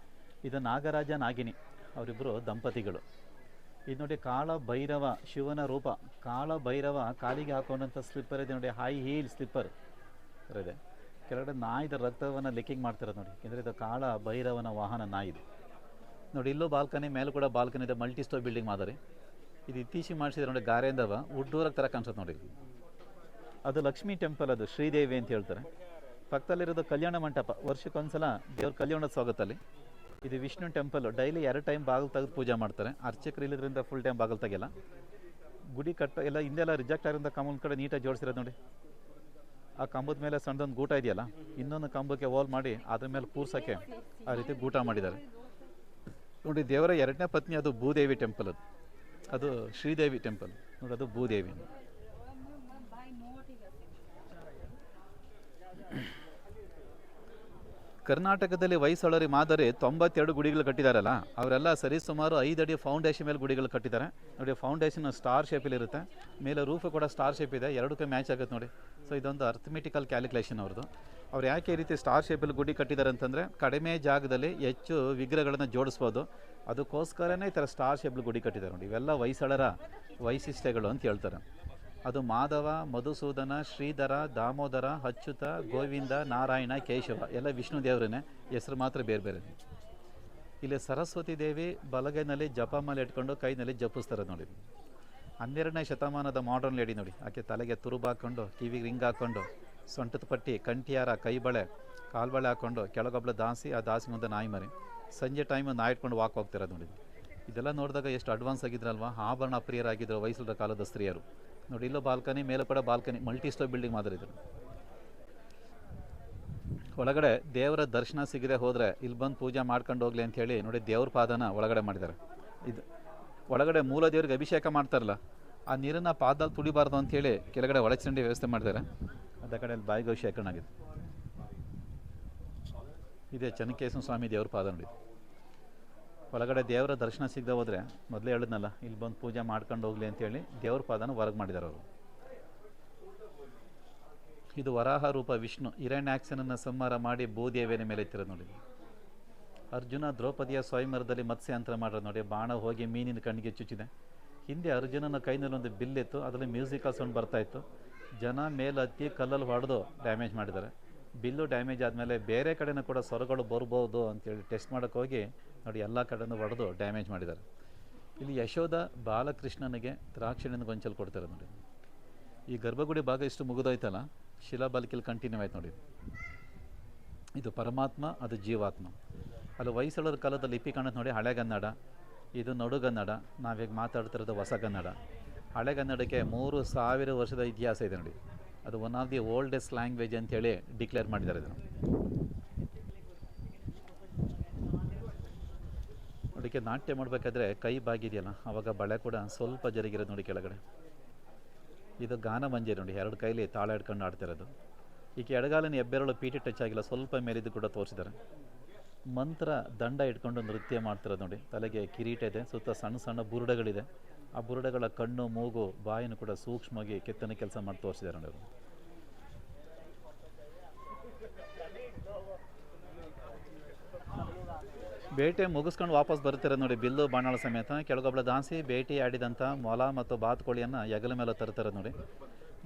ಇದು ನಾಗರಾಜ ನಾಗಿನಿ, ಅವರಿಬ್ಬರು ದಂಪತಿಗಳು. ಇದು ನೋಡಿ ಕಾಳ ಭೈರವ, ಶಿವನ ರೂಪ. ಕಾಳ ಭೈರವ ಕಾಲಿಗೆ ಹಾಕೊಂಡಂಥ ಸ್ಲಿಪ್ಪರ್ ಇದೆ ನೋಡಿ, ಹೈ ಹೀಲ್ ಸ್ಲಿಪ್ಪರ್ ಇದೆ. ಕೆಳಗಡೆ ನಾಯಿದ ರಕ್ತವನ್ನು ಲೆಕ್ಕಿಂಗ್ ಮಾಡ್ತಿರೋದು ನೋಡಿ. ಯಾಕೆಂದರೆ ಇದು ಕಾಳ ಭೈರವನ ವಾಹನ ನಾಯಿದು ನೋಡಿ. ಇಲ್ಲೂ ಬಾಲ್ಕನಿ, ಮೇಲೆ ಕೂಡ ಬಾಲ್ಕನಿ ಇದೆ, ಮಲ್ಟಿ ಸ್ಟೋರ್ ಬಿಲ್ಡಿಂಗ್ ಮಾದರಿ. ಇದು ಇತ್ತೀಚೆಗೆ ಮಾಡಿಸಿದ್ರೆ ನೋಡಿ, ಗಾರೆಂದವ ಉಡ್ಡೂರಕ್ಕೆ ಥರ ಕಾಣಿಸುತ್ತೆ ನೋಡಿ. ಅದು ಲಕ್ಷ್ಮೀ ಟೆಂಪಲ್, ಅದು ಶ್ರೀದೇವಿ ಅಂತ ಹೇಳ್ತಾರೆ. ಪಕ್ಕದಲ್ಲಿರೋದು ಕಲ್ಯಾಣ ಮಂಟಪ, ವರ್ಷಕ್ಕೊಂದ್ಸಲ ದೇವ್ರ ಕಲ್ಯಾಣದ ಸ್ವಾಗತಲ್ಲಿ. ಇದು ವಿಷ್ಣು ಟೆಂಪಲ್, ಡೈಲಿ 2 ಟೈಮ್ ಬಾಗಿಲು ತೆಗೆದು ಪೂಜೆ ಮಾಡ್ತಾರೆ. ಅರ್ಚಕರು ಇಲ್ಲದ್ರಿಂದ ಫುಲ್ ಟೈಮ್ ಬಾಗಿಲು ತೆಗೆಯಲ್ಲ. ಗುಡಿ ಕಟ್ಟ ಎಲ್ಲ ಹಿಂದೆಲ್ಲ ರಿಜೆಕ್ಟ್ ಆಗಿರೋಂಥ ಕಾಮನ್ ಕಡೆ ನೀಟಾಗಿ ಜೋಡಿಸಿರೋದು ನೋಡಿ. ಆ ಕಂಬದ ಮೇಲೆ ಸಣ್ಣದೊಂದು ಗೂಟ ಇದೆಯಲ್ಲ, ಇನ್ನೊಂದು ಕಂಬಕ್ಕೆ ಹೋಲ್ ಮಾಡಿ ಅದ್ರ ಮೇಲೆ ಕೂರ್ಸೋಕ್ಕೆ ಆ ರೀತಿ ಗೂಟ ಮಾಡಿದ್ದಾರೆ ನೋಡಿ. ದೇವರ ಎರಡನೇ ಪತ್ನಿ ಅದು ಭೂದೇವಿ ಟೆಂಪಲ್, ಅದು ಶ್ರೀದೇವಿ ಟೆಂಪಲ್ ನೋಡಿ, ಅದು ಭೂದೇವಿ. ಕರ್ನಾಟಕದಲ್ಲಿ ಹೊಯ್ಸಳರಿ ಮಾದರಿ 92 ಗುಡಿಗಳು ಕಟ್ಟಿದಾರಲ್ಲ, ಅವರೆಲ್ಲ ಸರಿಸುಮಾರು 5 ಅಡಿ ಫೌಂಡೇಶನ್ ಮೇಲೆ ಗುಡಿಗಳು ಕಟ್ಟಿದ್ದಾರೆ ನೋಡಿ. ಫೌಂಡೇಶನ್ ಸ್ಟಾರ್ ಶೇಪಲ್ಲಿ ಇರುತ್ತೆ, ಮೇಲೆ ರೂಫ್ ಕೂಡ ಸ್ಟಾರ್ ಶೇಪ್ ಇದೆ, ಎರಡಕ್ಕೂ ಮ್ಯಾಚ್ ಆಗುತ್ತೆ ನೋಡಿ. ಸೊ ಇದೊಂದು ಅರ್ಥಮೆಟಿಕಲ್ ಕ್ಯಾಲ್ಕುಲೇಷನ್ ಅವ್ರದ್ದು. ಅವ್ರು ಯಾಕೆ ಈ ರೀತಿ ಸ್ಟಾರ್ ಶೇಪಲ್ಲಿ ಗುಡಿ ಕಟ್ಟಿದ್ದಾರೆ ಅಂತಂದರೆ, ಕಡಿಮೆ ಜಾಗದಲ್ಲಿ ಹೆಚ್ಚು ವಿಗ್ರಹಗಳನ್ನು ಜೋಡಿಸ್ಬೋದು, ಅದಕ್ಕೋಸ್ಕರನೇ ಈ ಥರ ಸ್ಟಾರ್ ಶೇಪಲ್ಲಿ ಗುಡಿ ಕಟ್ಟಿದ್ದಾರೆ ನೋಡಿ. ಇವೆಲ್ಲ ಹೊಯ್ಸಳರ ವೈಶಿಷ್ಟ್ಯಗಳು ಅಂತ ಹೇಳ್ತಾರೆ. ಅದು ಮಾಧವ, ಮಧುಸೂದನ, ಶ್ರೀಧರ, ದಾಮೋದರ, ಅಚ್ಯುತ, ಗೋವಿಂದ, ನಾರಾಯಣ, ಕೇಶವ ಎಲ್ಲ ವಿಷ್ಣು ದೇವರೇ, ಹೆಸರು ಮಾತ್ರ ಬೇರೆ ಬೇರೆ. ಇಲ್ಲಿ ಸರಸ್ವತಿ ದೇವಿ ಬಲಗೈನಲ್ಲಿ ಜಪಮಾಲೆ ಇಟ್ಕೊಂಡು ಕೈನಲ್ಲಿ ಜಪಿಸ್ತಾರೆ ನೋಡಿ. 12ನೇ ಶತಮಾನದ ಮಾಡರ್ನ್ ಲೇಡಿ ನೋಡಿ, ಆಕೆ ತಲೆಗೆ ತುರುಬು ಹಾಕ್ಕೊಂಡು, ಕಿವಿಗೆ ರಿಂಗ್ ಹಾಕ್ಕೊಂಡು, ಸೊಂಟದ ಪಟ್ಟಿ, ಕಂಠಿಯಾರ, ಕೈಬಳೆ, ಕಾಲ್ಬಳೆ ಹಾಕ್ಕೊಂಡು, ಕೆಳಗೊಬ್ಳು ದಾಸಿ, ಆ ದಾಸಿ ಮುಂದೆ ನಾಯಿ ಮರಿ, ಸಂಜೆ ಟೈಮ್ ನಾಯಿ ಇಟ್ಕೊಂಡು ವಾಕ್ ಹೋಗ್ತಿರೋದು ನೋಡಿ. ಇದೆಲ್ಲ ನೋಡಿದಾಗ ಎಷ್ಟು ಅಡ್ವಾನ್ಸ್ ಆಗಿದ್ರಲ್ವ, ಆಭರಣ ಪ್ರಿಯರಾಗಿದ್ದರು ಹೊಯ್ಸಳರ ಕಾಲದ ಸ್ತ್ರೀಯರು ನೋಡಿ. ಇಲ್ಲೋ ಬಾಲ್ಕನಿ, ಮೇಲೆ ಕೂಡ ಬಾಲ್ಕನಿ, ಮಲ್ಟಿ ಸ್ಟೋರ್ ಬಿಲ್ಡಿಂಗ್ ಮಾದರಿ ಇದ್ರು. ಒಳಗಡೆ ದೇವರ ದರ್ಶನ ಸಿಗದೆ ಹೋದರೆ ಇಲ್ಲಿ ಬಂದು ಪೂಜೆ ಮಾಡ್ಕೊಂಡು ಹೋಗ್ಲಿ ಅಂಥೇಳಿ ನೋಡಿ, ದೇವ್ರ ಪಾದನ ಒಳಗಡೆ ಮಾಡಿದ್ದಾರೆ. ಇದು ಒಳಗಡೆ ಮೂಲ ದೇವ್ರಿಗೆ ಅಭಿಷೇಕ ಮಾಡ್ತಾರಲ್ಲ, ಆ ನೀರನ್ನು ಪಾದದಲ್ಲಿ ತುಳಿಬಾರ್ದು ಅಂಥೇಳಿ ಕೆಳಗಡೆ ಒಳಚರಂಡಿ ವ್ಯವಸ್ಥೆ ಮಾಡಿದ್ದಾರೆ. ಅದ ಕಡೆ ಅಲ್ಲಿ ಬಾಯಿಗೆ ಶೇಖರಣೆ ಆಗಿದೆ. ಇದೇ ಚೆನ್ನಕೇಶವ ಸ್ವಾಮಿ ದೇವ್ರ ಪಾದ ನೋಡಿ. ಒಳಗಡೆ ದೇವರ ದರ್ಶನ ಸಿಗದೆ ಹೋದರೆ, ಮೊದಲೇ ಹೇಳಿದ್ನಲ್ಲ, ಇಲ್ಲಿ ಬಂದು ಪೂಜೆ ಮಾಡ್ಕೊಂಡು ಹೋಗ್ಲಿ ಅಂತೇಳಿ ದೇವ್ರ ಪಾದನ ಹೊರಗೆ ಮಾಡಿದ್ದಾರೆ ಅವರು. ಇದು ವರಾಹ ರೂಪ ವಿಷ್ಣು ಹಿರಣ್ಯಾಕ್ಷನನ್ನು ಸಂಹಾರ ಮಾಡಿ ಭೂದೇವಿಯ ಮೇಲೆ ಎತ್ತಿರೋದು ನೋಡಿ. ಅರ್ಜುನ ದ್ರೌಪದಿಯ ಸ್ವಯಂವರದಲ್ಲಿ ಮತ್ಸ್ಯಾಂತರ ಮಾಡೋದು ನೋಡಿ, ಬಾಣ ಹೋಗಿ ಮೀನಿನ ಕಣ್ಣಿಗೆ ಚುಚ್ಚಿದೆ. ಹಿಂದೆ ಅರ್ಜುನನ ಕೈನಲ್ಲಿ ಒಂದು ಬಿಲ್ಲಿತ್ತು, ಅದರಲ್ಲಿ ಮ್ಯೂಸಿಕಲ್ ಸೌಂಡ್ ಬರ್ತಾಯಿತ್ತು. ಜನ ಮೇಲೆ ಹತ್ತಿ ಕಲ್ಲಲ್ಲಿ ಹೊಡೆದು ಡ್ಯಾಮೇಜ್ ಮಾಡಿದ್ದಾರೆ. ಬಿಲ್ಲು ಡ್ಯಾಮೇಜ್ ಆದಮೇಲೆ ಬೇರೆ ಕಡೆನೂ ಕೂಡ ಸ್ವರಗಳು ಬರ್ಬೋದು ಅಂತೇಳಿ ಟೆಸ್ಟ್ ಮಾಡೋಕ್ಕೆ ಹೋಗಿ ನೋಡಿ, ಎಲ್ಲ ಕಡೆನೂ ಹೊಡೆದು ಡ್ಯಾಮೇಜ್ ಮಾಡಿದ್ದಾರೆ. ಇಲ್ಲಿ ಯಶೋಧ ಬಾಲಕೃಷ್ಣನಿಗೆ ದ್ರಾಕ್ಷಿಣಿನ ಗೊಂಚಲು ಕೊಡ್ತಾರೆ ನೋಡಿ. ಈ ಗರ್ಭಗುಡಿ ಭಾಗ ಇಷ್ಟು ಮುಗಿದೋಯ್ತಲ್ಲ, ಶಿಲಾಬಾಲಿಕೆಯಲ್ಲಿ ಕಂಟಿನ್ಯೂ ಆಯ್ತು ನೋಡಿ. ಇದು ಪರಮಾತ್ಮ, ಅದು ಜೀವಾತ್ಮ. ಅಲ್ಲಿ ಹೊಯ್ಸಳರ ಕಾಲದಲ್ಲಿ ಲಿಪಿ ಕಾಣುತ್ತೆ ನೋಡಿ, ಹಳೆಗನ್ನಡ, ಇದು ನಡುಗನ್ನಡ, ನಾವೀಗ ಮಾತಾಡ್ತಿರೋದು ಹೊಸಗನ್ನಡ. ಹಳೆಗನ್ನಡಕ್ಕೆ 3000 ವರ್ಷದ ಇತಿಹಾಸ ಇದೆ ನೋಡಿ. ಅದು one of the oldest language ಅಂತೇಳಿ ಡಿಕ್ಲೇರ್ ಮಾಡಿದ್ದಾರೆ ಇದನ್ನು. ನೋಡಿಕೆ ನಾಟ್ಯ ಮಾಡಬೇಕಾದ್ರೆ ಕೈ ಬಾಗಿದೆಯಲ್ಲ, ಆವಾಗ ಬಳೆ ಕೂಡ ಸ್ವಲ್ಪ ಜರುಗಿರೋದು ನೋಡಿ ಕೆಳಗಡೆ. ಇದು ಗಾನ ಮಂಜರಿ ನೋಡಿ, 2 ಕೈಲಿ ತಾಳ ಹಿಡ್ಕೊಂಡು ಆಡ್ತಿರೋದು. ಈಗ ಎಡಗಾಲಿನ ಹೆಬ್ಬೆರಳು ಪೀಟಿ ಟಚ್ ಆಗಿಲ್ಲ, ಸ್ವಲ್ಪ ಮೇಲಿದ್ದು ಕೂಡ ತೋರಿಸಿದ್ದಾರೆ. ಮಂತ್ರ ದಂಡ ಇಟ್ಕೊಂಡು ನೃತ್ಯ ಮಾಡ್ತಿರೋದು ನೋಡಿ. ತಲೆಗೆ ಕಿರೀಟ ಇದೆ, ಸುತ್ತ ಸಣ್ಣ ಸಣ್ಣ ಬುರುಡೆಗಳಿದೆ. ಆ ಬುರುಡೆಗಳ ಕಣ್ಣು, ಮೂಗು, ಬಾಯಿನೂ ಕೂಡ ಸೂಕ್ಷ್ಮವಾಗಿ ಕೆತ್ತನೆ ಕೆಲಸ ಮಾಡಿ ತೋರಿಸಿದ್ದಾರೆ ನೋಡಿ ಅವರು. ಬೇಟೆ ಮುಗಿಸ್ಕೊಂಡು ವಾಪಸ್ ಬರ್ತಿರೋದು ನೋಡಿ, ಬಿಲ್ಲು ಬಾಣಾಳ ಸಮೇತ. ಕೆಳಗೊಬ್ಬಳ ದಾಸಿ ಬೇಟೆ ಆಡಿದಂಥ ಮೊಲ ಮತ್ತು ಬಾತುಕೋಳಿಯನ್ನು ಹೆಗಲ ಮೇಲೆ ತರ್ತಾರೆ ನೋಡಿ.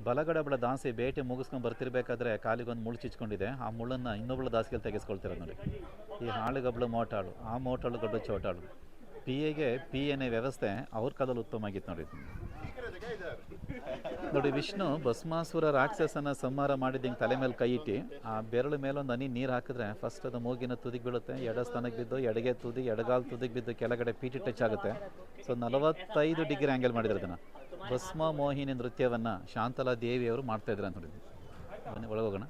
ಬಲಗಡೆ ಒಬ್ಬಳ ದಾಸಿ ಬೇಟೆ ಮುಗಿಸ್ಕೊಂಡು ಬರ್ತಿರ್ಬೇಕಾದ್ರೆ ಕಾಲಿಗೊಂದು ಮುಳ್ಳು ಚಿಚ್ಕೊಂಡಿದೆ, ಆ ಮುಳ್ಳನ್ನು ಇನ್ನೊಬ್ಬಳ ದಾಸಿಗೆಲ್ಲಿ ತೆಗೆಸ್ಕೊಳ್ತಿರೋದು ನೋಡಿ. ಈ ಹಾಳುಗಬ್ಳು ಮೋಟಾಳು, ಆ ಮೋಟಾಳು ಗಡ್ಡು ಚೋಟಾಳು. ಪಿ ಎಗೆ ಪಿ ಎನೇ ವ್ಯವಸ್ಥೆ ಅವ್ರ ಕಾಲದಲ್ಲಿ ಉತ್ತಮ ಆಗಿತ್ತು ನೋಡಿ. ನೋಡಿ, ವಿಷ್ಣು ಭಸ್ಮಾಸುರ ರಾಕ್ಷಸನ ಸಂಹಾರ ಮಾಡಿದ ಹಿಂಗೆ ತಲೆ ಮೇಲೆ ಕೈ ಇಟ್ಟು ಆ ಬೆರಳು ಮೇಲೊಂದು ಹನಿ ನೀರು ಹಾಕಿದ್ರೆ ಫಸ್ಟ್ ಅದು ಮೂಗಿನ ತುದಿಗೆ ಬೀಳುತ್ತೆ, ಎಡ ಸ್ಥಾನಕ್ಕೆ ಬಿದ್ದು ಎಡಗೆ ತುದಿ, ಎಡಗಾಲು ತುದಿಗೆ ಬಿದ್ದು ಕೆಳಗಡೆ ಪೀಟಿ ಟಚ್ ಆಗುತ್ತೆ. ಸೊ 45 ಡಿಗ್ರಿ ಆ್ಯಂಗಲ್ ಮಾಡಿದ್ರು ಅದನ್ನು. ಭಸ್ಮ ಮೋಹಿನಿ ನೃತ್ಯವನ್ನು ಶಾಂತಲಾ ದೇವಿಯವರು ಮಾಡ್ತಾಯಿದ್ರು ಅಂತ ನೋಡಿ. ಬನ್ನಿ ಒಳಗೋಗೋಣ.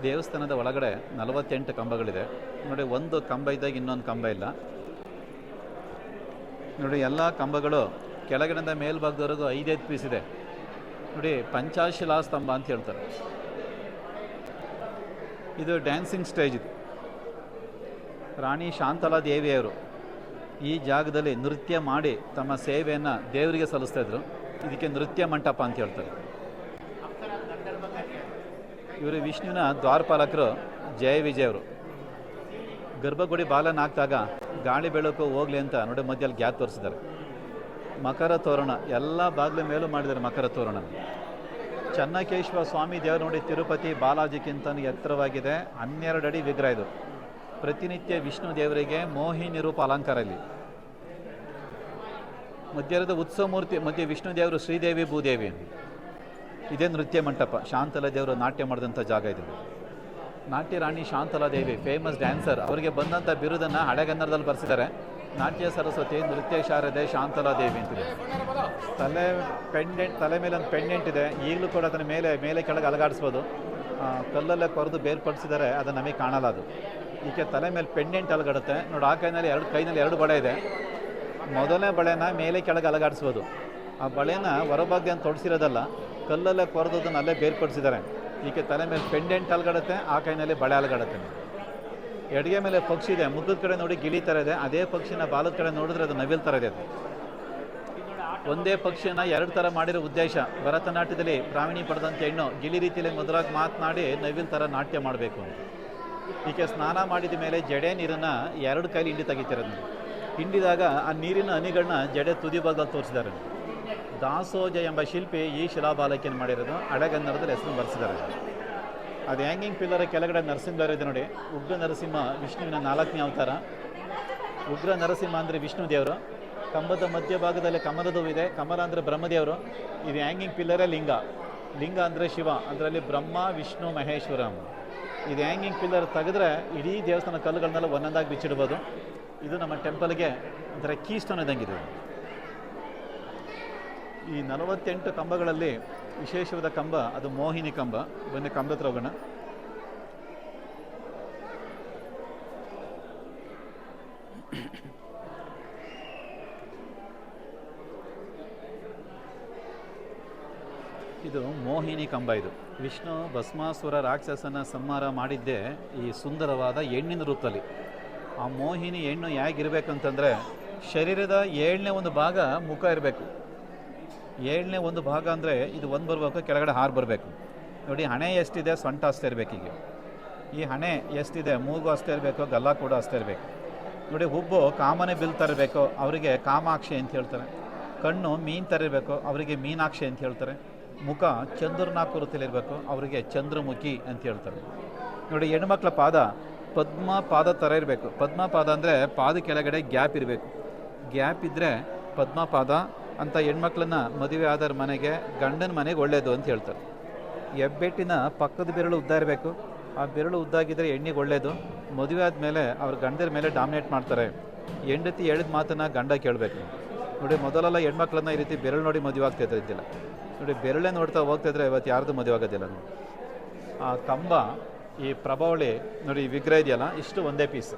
ದೇವಸ್ಥಾನದ ಒಳಗಡೆ 48 ಕಂಬಗಳಿದೆ ನೋಡಿ. ಒಂದು ಕಂಬ ಇದ್ದಾಗ ಇನ್ನೊಂದು ಕಂಬ ಇಲ್ಲ ನೋಡಿ. ಎಲ್ಲ ಕಂಬಗಳು ಕೆಳಗಡೆಯಿಂದ ಮೇಲ್ಭಾಗದವರೆಗೂ 5-5 ಪೀಸ್ ಇದೆ ನೋಡಿ. ಪಂಚಾಶಿಲಾ ಸ್ತಂಭ ಅಂತ ಹೇಳ್ತಾರೆ. ಇದು ಡ್ಯಾನ್ಸಿಂಗ್ ಸ್ಟೇಜ್. ಇದು ರಾಣಿ ಶಾಂತಲಾ ದೇವಿಯವರು ಈ ಜಾಗದಲ್ಲಿ ನೃತ್ಯ ಮಾಡಿ ತಮ್ಮ ಸೇವೆಯನ್ನು ದೇವರಿಗೆ ಸಲ್ಲಿಸ್ತಾಯಿದ್ರು. ಇದಕ್ಕೆ ನೃತ್ಯ ಮಂಟಪ ಅಂತ ಹೇಳ್ತಾರೆ. ಇವರು ವಿಷ್ಣುವಿನ ದ್ವಾರಪಾಲಕರು ಜಯ ವಿಜಯವರು. ಗರ್ಭಗುಡಿ ಬಾಲನ ಹಾಕಿದಾಗ ಗಾಳಿ ಬೆಳಕು ಹೋಗಲಿ ಅಂತ ನೋಡಿ ಮಧ್ಯದಲ್ಲಿ ಗ್ಯಾಪ್ ತೋರಿಸಿದ್ದಾರೆ. ಮಕರ ತೋರಣ ಎಲ್ಲ ಬಾಗಿಲ ಮೇಲೂ ಮಾಡಿದ್ದಾರೆ. ಮಕರ ತೋರಣ ಚೆನ್ನಕೇಶವ ಸ್ವಾಮಿ ದೇವರು ನೋಡಿ, ತಿರುಪತಿ ಬಾಲಾಜಿಗಿಂತ ಎತ್ತರವಾಗಿದೆ. 12 ಅಡಿ ವಿಗ್ರಹ ಇದು. ಪ್ರತಿನಿತ್ಯ ವಿಷ್ಣು ದೇವರಿಗೆ ಮೋಹಿನಿ ರೂಪ ಅಲಂಕಾರ. ಇಲ್ಲಿ ಮಧ್ಯದ ಉತ್ಸವ ಮೂರ್ತಿ, ಮಧ್ಯೆ ವಿಷ್ಣು ದೇವರು ಶ್ರೀದೇವಿ ಭೂದೇವಿ. ಇದೇ ನೃತ್ಯ ಮಂಟಪ, ಶಾಂತಲಾ ದೇವರು ನಾಟ್ಯ ಮಾಡಿದಂಥ ಜಾಗ ಇದು. ನಾಟ್ಯ ರಾಣಿ ಶಾಂತಲಾ ದೇವಿ ಫೇಮಸ್ ಡ್ಯಾನ್ಸರ್, ಅವರಿಗೆ ಬಂದಂಥ ಬಿರುದನ್ನು ಹಳೆಗನ್ನಡದಲ್ಲಿ ಬರೆಸಿದ್ದಾರೆ. ನಾಟ್ಯ ಸರಸ್ವತಿ, ನೃತ್ಯ ಶಾರದೆ ಶಾಂತಲಾ ದೇವಿ ಅಂತಿದೆ. ತಲೆ ಮೇಲೆ ಒಂದು ಪೆಂಡೆಂಟ್ ಇದೆ, ಈಗಲೂ ಕೂಡ ಅದನ್ನ ಮೇಲೆ ಕೆಳಗೆ ಅಲಗಾಡಿಸ್ಬೋದು. ಕಲ್ಲಲ್ಲೇ ಕೊರೆದು ಬೇರ್ಪಡಿಸಿದ್ದಾರೆ, ಅದು ನಮಗೆ ಕಾಣಲ್ಲ. ಅದು ಈಕೆ ತಲೆ ಮೇಲೆ ಪೆಂಡೆಂಟ್ ಅಲಗಾಡುತ್ತೆ ನೋಡಿ. ಆ ಕೈನಲ್ಲಿ ಎರಡು ಬಳೆ ಇದೆ. ಮೊದಲನೇ ಬಳೆನ ಮೇಲೆ ಕೆಳಗೆ ಅಲಗಾಡಿಸ್ಬೋದು. ಆ ಬಳೆನ ಹೊರಭಾಗ್ಯ ತೊಡಿಸಿರೋದಲ್ಲ, ಕಲ್ಲಲ್ಲೇ ಕೊರೆದದನ್ನು ಅಲ್ಲೇ ಬೇರ್ಪಡಿಸಿದ್ದಾರೆ. ಈಕೆ ತಲೆ ಮೇಲೆ ಪೆಂಡೆಂಟ್ ಅಲಗಾಡುತ್ತೆ, ಆ ಕೈನಲ್ಲಿ ಬಳೆ ಅಲಗಾಡುತ್ತೆ. ಎಡಗೆ ಮೇಲೆ ಪಕ್ಷಿ ಇದೆ, ಮುಖದ ಕಡೆ ನೋಡಿ ಗಿಳಿ ಥರ ಇದೆ. ಅದೇ ಪಕ್ಷಿನ ಬಾಲದ ಕಡೆ ನೋಡಿದ್ರೆ ಅದು ನವಿಲ್ ಥರ ಇದೆ. ಅದು ಒಂದೇ ಪಕ್ಷಿಯನ್ನು ಎರಡು ಥರ ಮಾಡಿರೋ ಉದ್ದೇಶ, ಭರತನಾಟ್ಯದಲ್ಲಿ ಪ್ರಾವೀಣ್ಯ ಪಡೆದಂಥ ಹೆಣ್ಣು ಗಿಳಿ ರೀತಿಯಲ್ಲಿ ಮಧುರಾಗಿ ಮಾತನಾಡಿ ನವಿಲ್ ಥರ ನಾಟ್ಯ ಮಾಡಬೇಕು ಅಂತ. ಈಕೆ ಸ್ನಾನ ಮಾಡಿದ ಮೇಲೆ ಜಡೆ ನೀರನ್ನು ಎರಡು ಕೈಲಿ ಹಿಂಡಿ ತೆಗಿತಿರೋದು. ಹಿಂಡಿದಾಗ ಆ ನೀರಿನ ಹನಿಗಳನ್ನ ಜಡೆ ತುದಿ ಭಾಗದಲ್ಲಿ ತೋರಿಸಿದ್ದಾರೆ. ದಾಸೋಜ ಎಂಬ ಶಿಲ್ಪಿ ಈ ಶಿಲಾಬಾಲಕಿಯನ್ನು ಮಾಡಿರೋದು. ಹಳೆಗನ್ನಡದಲ್ಲಿ ಹೆಸರು ಬರೆಸಿದ್ದಾರೆ. ಅದು ಹ್ಯಾಂಗಿಂಗ್ ಪಿಲ್ಲರ್ ಕೆಳಗಡೆ ನರಸಿಂಹ ಇದೆ ನೋಡಿ. ಉಗ್ರ ನರಸಿಂಹ ವಿಷ್ಣುವಿನ 4ನೇ ಅವತಾರ. ಉಗ್ರ ನರಸಿಂಹ ಅಂದರೆ ವಿಷ್ಣು ದೇವರು. ಕಂಬದ ಮಧ್ಯಭಾಗದಲ್ಲಿ ಕಮಲದೂ ಇದೆ. ಕಮಲ ಅಂದರೆ ಬ್ರಹ್ಮದೇವರು. ಇದು ಹ್ಯಾಂಗಿಂಗ್ ಪಿಲ್ಲರೇ ಲಿಂಗ. ಲಿಂಗ ಅಂದರೆ ಶಿವ, ಅದರಲ್ಲಿ ಬ್ರಹ್ಮ ವಿಷ್ಣು ಮಹೇಶ್ವರ. ಇದು ಹ್ಯಾಂಗಿಂಗ್ ಪಿಲ್ಲರ್ ತೆಗೆದ್ರೆ ಇಡೀ ದೇವಸ್ಥಾನ ಕಲ್ಲುಗಳನ್ನೆಲ್ಲ ಒಂದೊಂದಾಗಿ ಬಿಚ್ಚಿಡ್ಬೋದು. ಇದು ನಮ್ಮ ಟೆಂಪಲ್ಗೆ ಒಂಥರ ಕೀಸ್ಟೋನ್ ಇದ್ದಂಗಿದೆ. ಈ 48 ಕಂಬಗಳಲ್ಲಿ ವಿಶೇಷವಾದ ಕಂಬ ಅದು ಮೋಹಿನಿ ಕಂಬ. ಬನ್ನಿ ಕಂಬದ ಹತ್ರ ಹೋಗೋಣ. ಇದು ಮೋಹಿನಿ ಕಂಬ. ಇದು ವಿಷ್ಣು ಭಸ್ಮಾಸುರ ರಾಕ್ಷಸನ ಸಂಹಾರ ಮಾಡಿದ್ದೇ ಈ ಸುಂದರವಾದ ಹೆಣ್ಣಿನ ರೂಪದಲ್ಲಿ. ಆ ಮೋಹಿನಿ ಹೆಣ್ಣು ಹೇಗಿರ್ಬೇಕಂತಂದರೆ ಶರೀರದ 7ನೇ ಒಂದು ಭಾಗ ಮುಖ ಇರಬೇಕು. 7ನೇ ಒಂದು ಭಾಗ ಅಂದರೆ ಇದು ಒಂದು ಬರಬೇಕು, ಕೆಳಗಡೆ 6 ಬರಬೇಕು ನೋಡಿ. ಹಣೆ ಎಷ್ಟಿದೆ, ಸೊಂಟ ಅಷ್ಟೇ ಇರಬೇಕು. ಈಗ ಈ ಹಣೆ ಎಷ್ಟಿದೆ, ಮೂಗು ಅಷ್ಟೇ ಇರಬೇಕು, ಗಲ್ಲ ಕೂಡ ಅಷ್ಟೇ ಇರಬೇಕು ನೋಡಿ. ಹುಬ್ಬು ಕಾಮನೆ ಬೀಳ್ತಾ ಇರಬೇಕು, ಅವರಿಗೆ ಕಾಮಾಕ್ಷಿ ಅಂತ ಹೇಳ್ತಾರೆ. ಕಣ್ಣು ಮೀನು ಥರ ಇರಬೇಕು, ಅವರಿಗೆ ಮೀನಾಕ್ಷಿ ಅಂತ ಹೇಳ್ತಾರೆ. ಮುಖ ಚಂದ್ರನಾಕೃತಿಯಲ್ಲಿರಬೇಕು, ಅವರಿಗೆ ಚಂದ್ರಮುಖಿ ಅಂತ ಹೇಳ್ತಾರೆ ನೋಡಿ. ಹೆಣ್ಮಕ್ಳ ಪಾದ ಪದ್ಮ ಪಾದ ಥರ ಇರಬೇಕು. ಪದ್ಮ ಪಾದ ಅಂದರೆ ಪಾದ ಕೆಳಗಡೆ ಗ್ಯಾಪ್ ಇರಬೇಕು. ಗ್ಯಾಪ್ ಇದ್ದರೆ ಪದ್ಮ ಪಾದ ಅಂತ. ಹೆಣ್ಮಕ್ಳನ್ನ ಮದುವೆ ಆದರ ಮನೆಗೆ, ಗಂಡನ ಮನೆಗೆ ಒಳ್ಳೆಯದು ಅಂತ ಹೇಳ್ತಾರೆ. ಹೆಬ್ಬೆಟ್ಟಿನ ಪಕ್ಕದ ಬೆರಳು ಉದ್ದ ಇರಬೇಕು. ಆ ಬೆರಳು ಉದ್ದಾಗಿದ್ದರೆ ಹೆಣ್ಣಿಗೆ ಒಳ್ಳೆಯದು. ಮದುವೆ ಆದಮೇಲೆ ಅವ್ರ ಗಂಡರ ಮೇಲೆ ಡಾಮಿನೇಟ್ ಮಾಡ್ತಾರೆ. ಹೆಂಡತಿ ಹೇಳಿದ ಮಾತನ್ನು ಗಂಡ ಕೇಳಬೇಕು ನೋಡಿ. ಮೊದಲೆಲ್ಲ ಹೆಣ್ಮಕ್ಳನ್ನ ಈ ರೀತಿ ಬೆರಳು ನೋಡಿ ಮದುವೆ ಆಗ್ತಾ ಇದ್ದಿಲ್ಲ ನೋಡಿ. ಬೆರಳೇ ನೋಡ್ತಾ ಹೋಗ್ತಾಯಿದ್ರೆ ಇವತ್ತು ಯಾರ್ದು ಮದುವೆ ಆಗೋದಿಲ್ಲ ನೋಡಿ. ಆ ಕಂಬ, ಈ ಪ್ರಭಾವಳಿ ನೋಡಿ, ಈ ವಿಗ್ರಹ ಇದೆಯಲ್ಲ, ಇಷ್ಟು ಒಂದೇ ಪೀಸ್.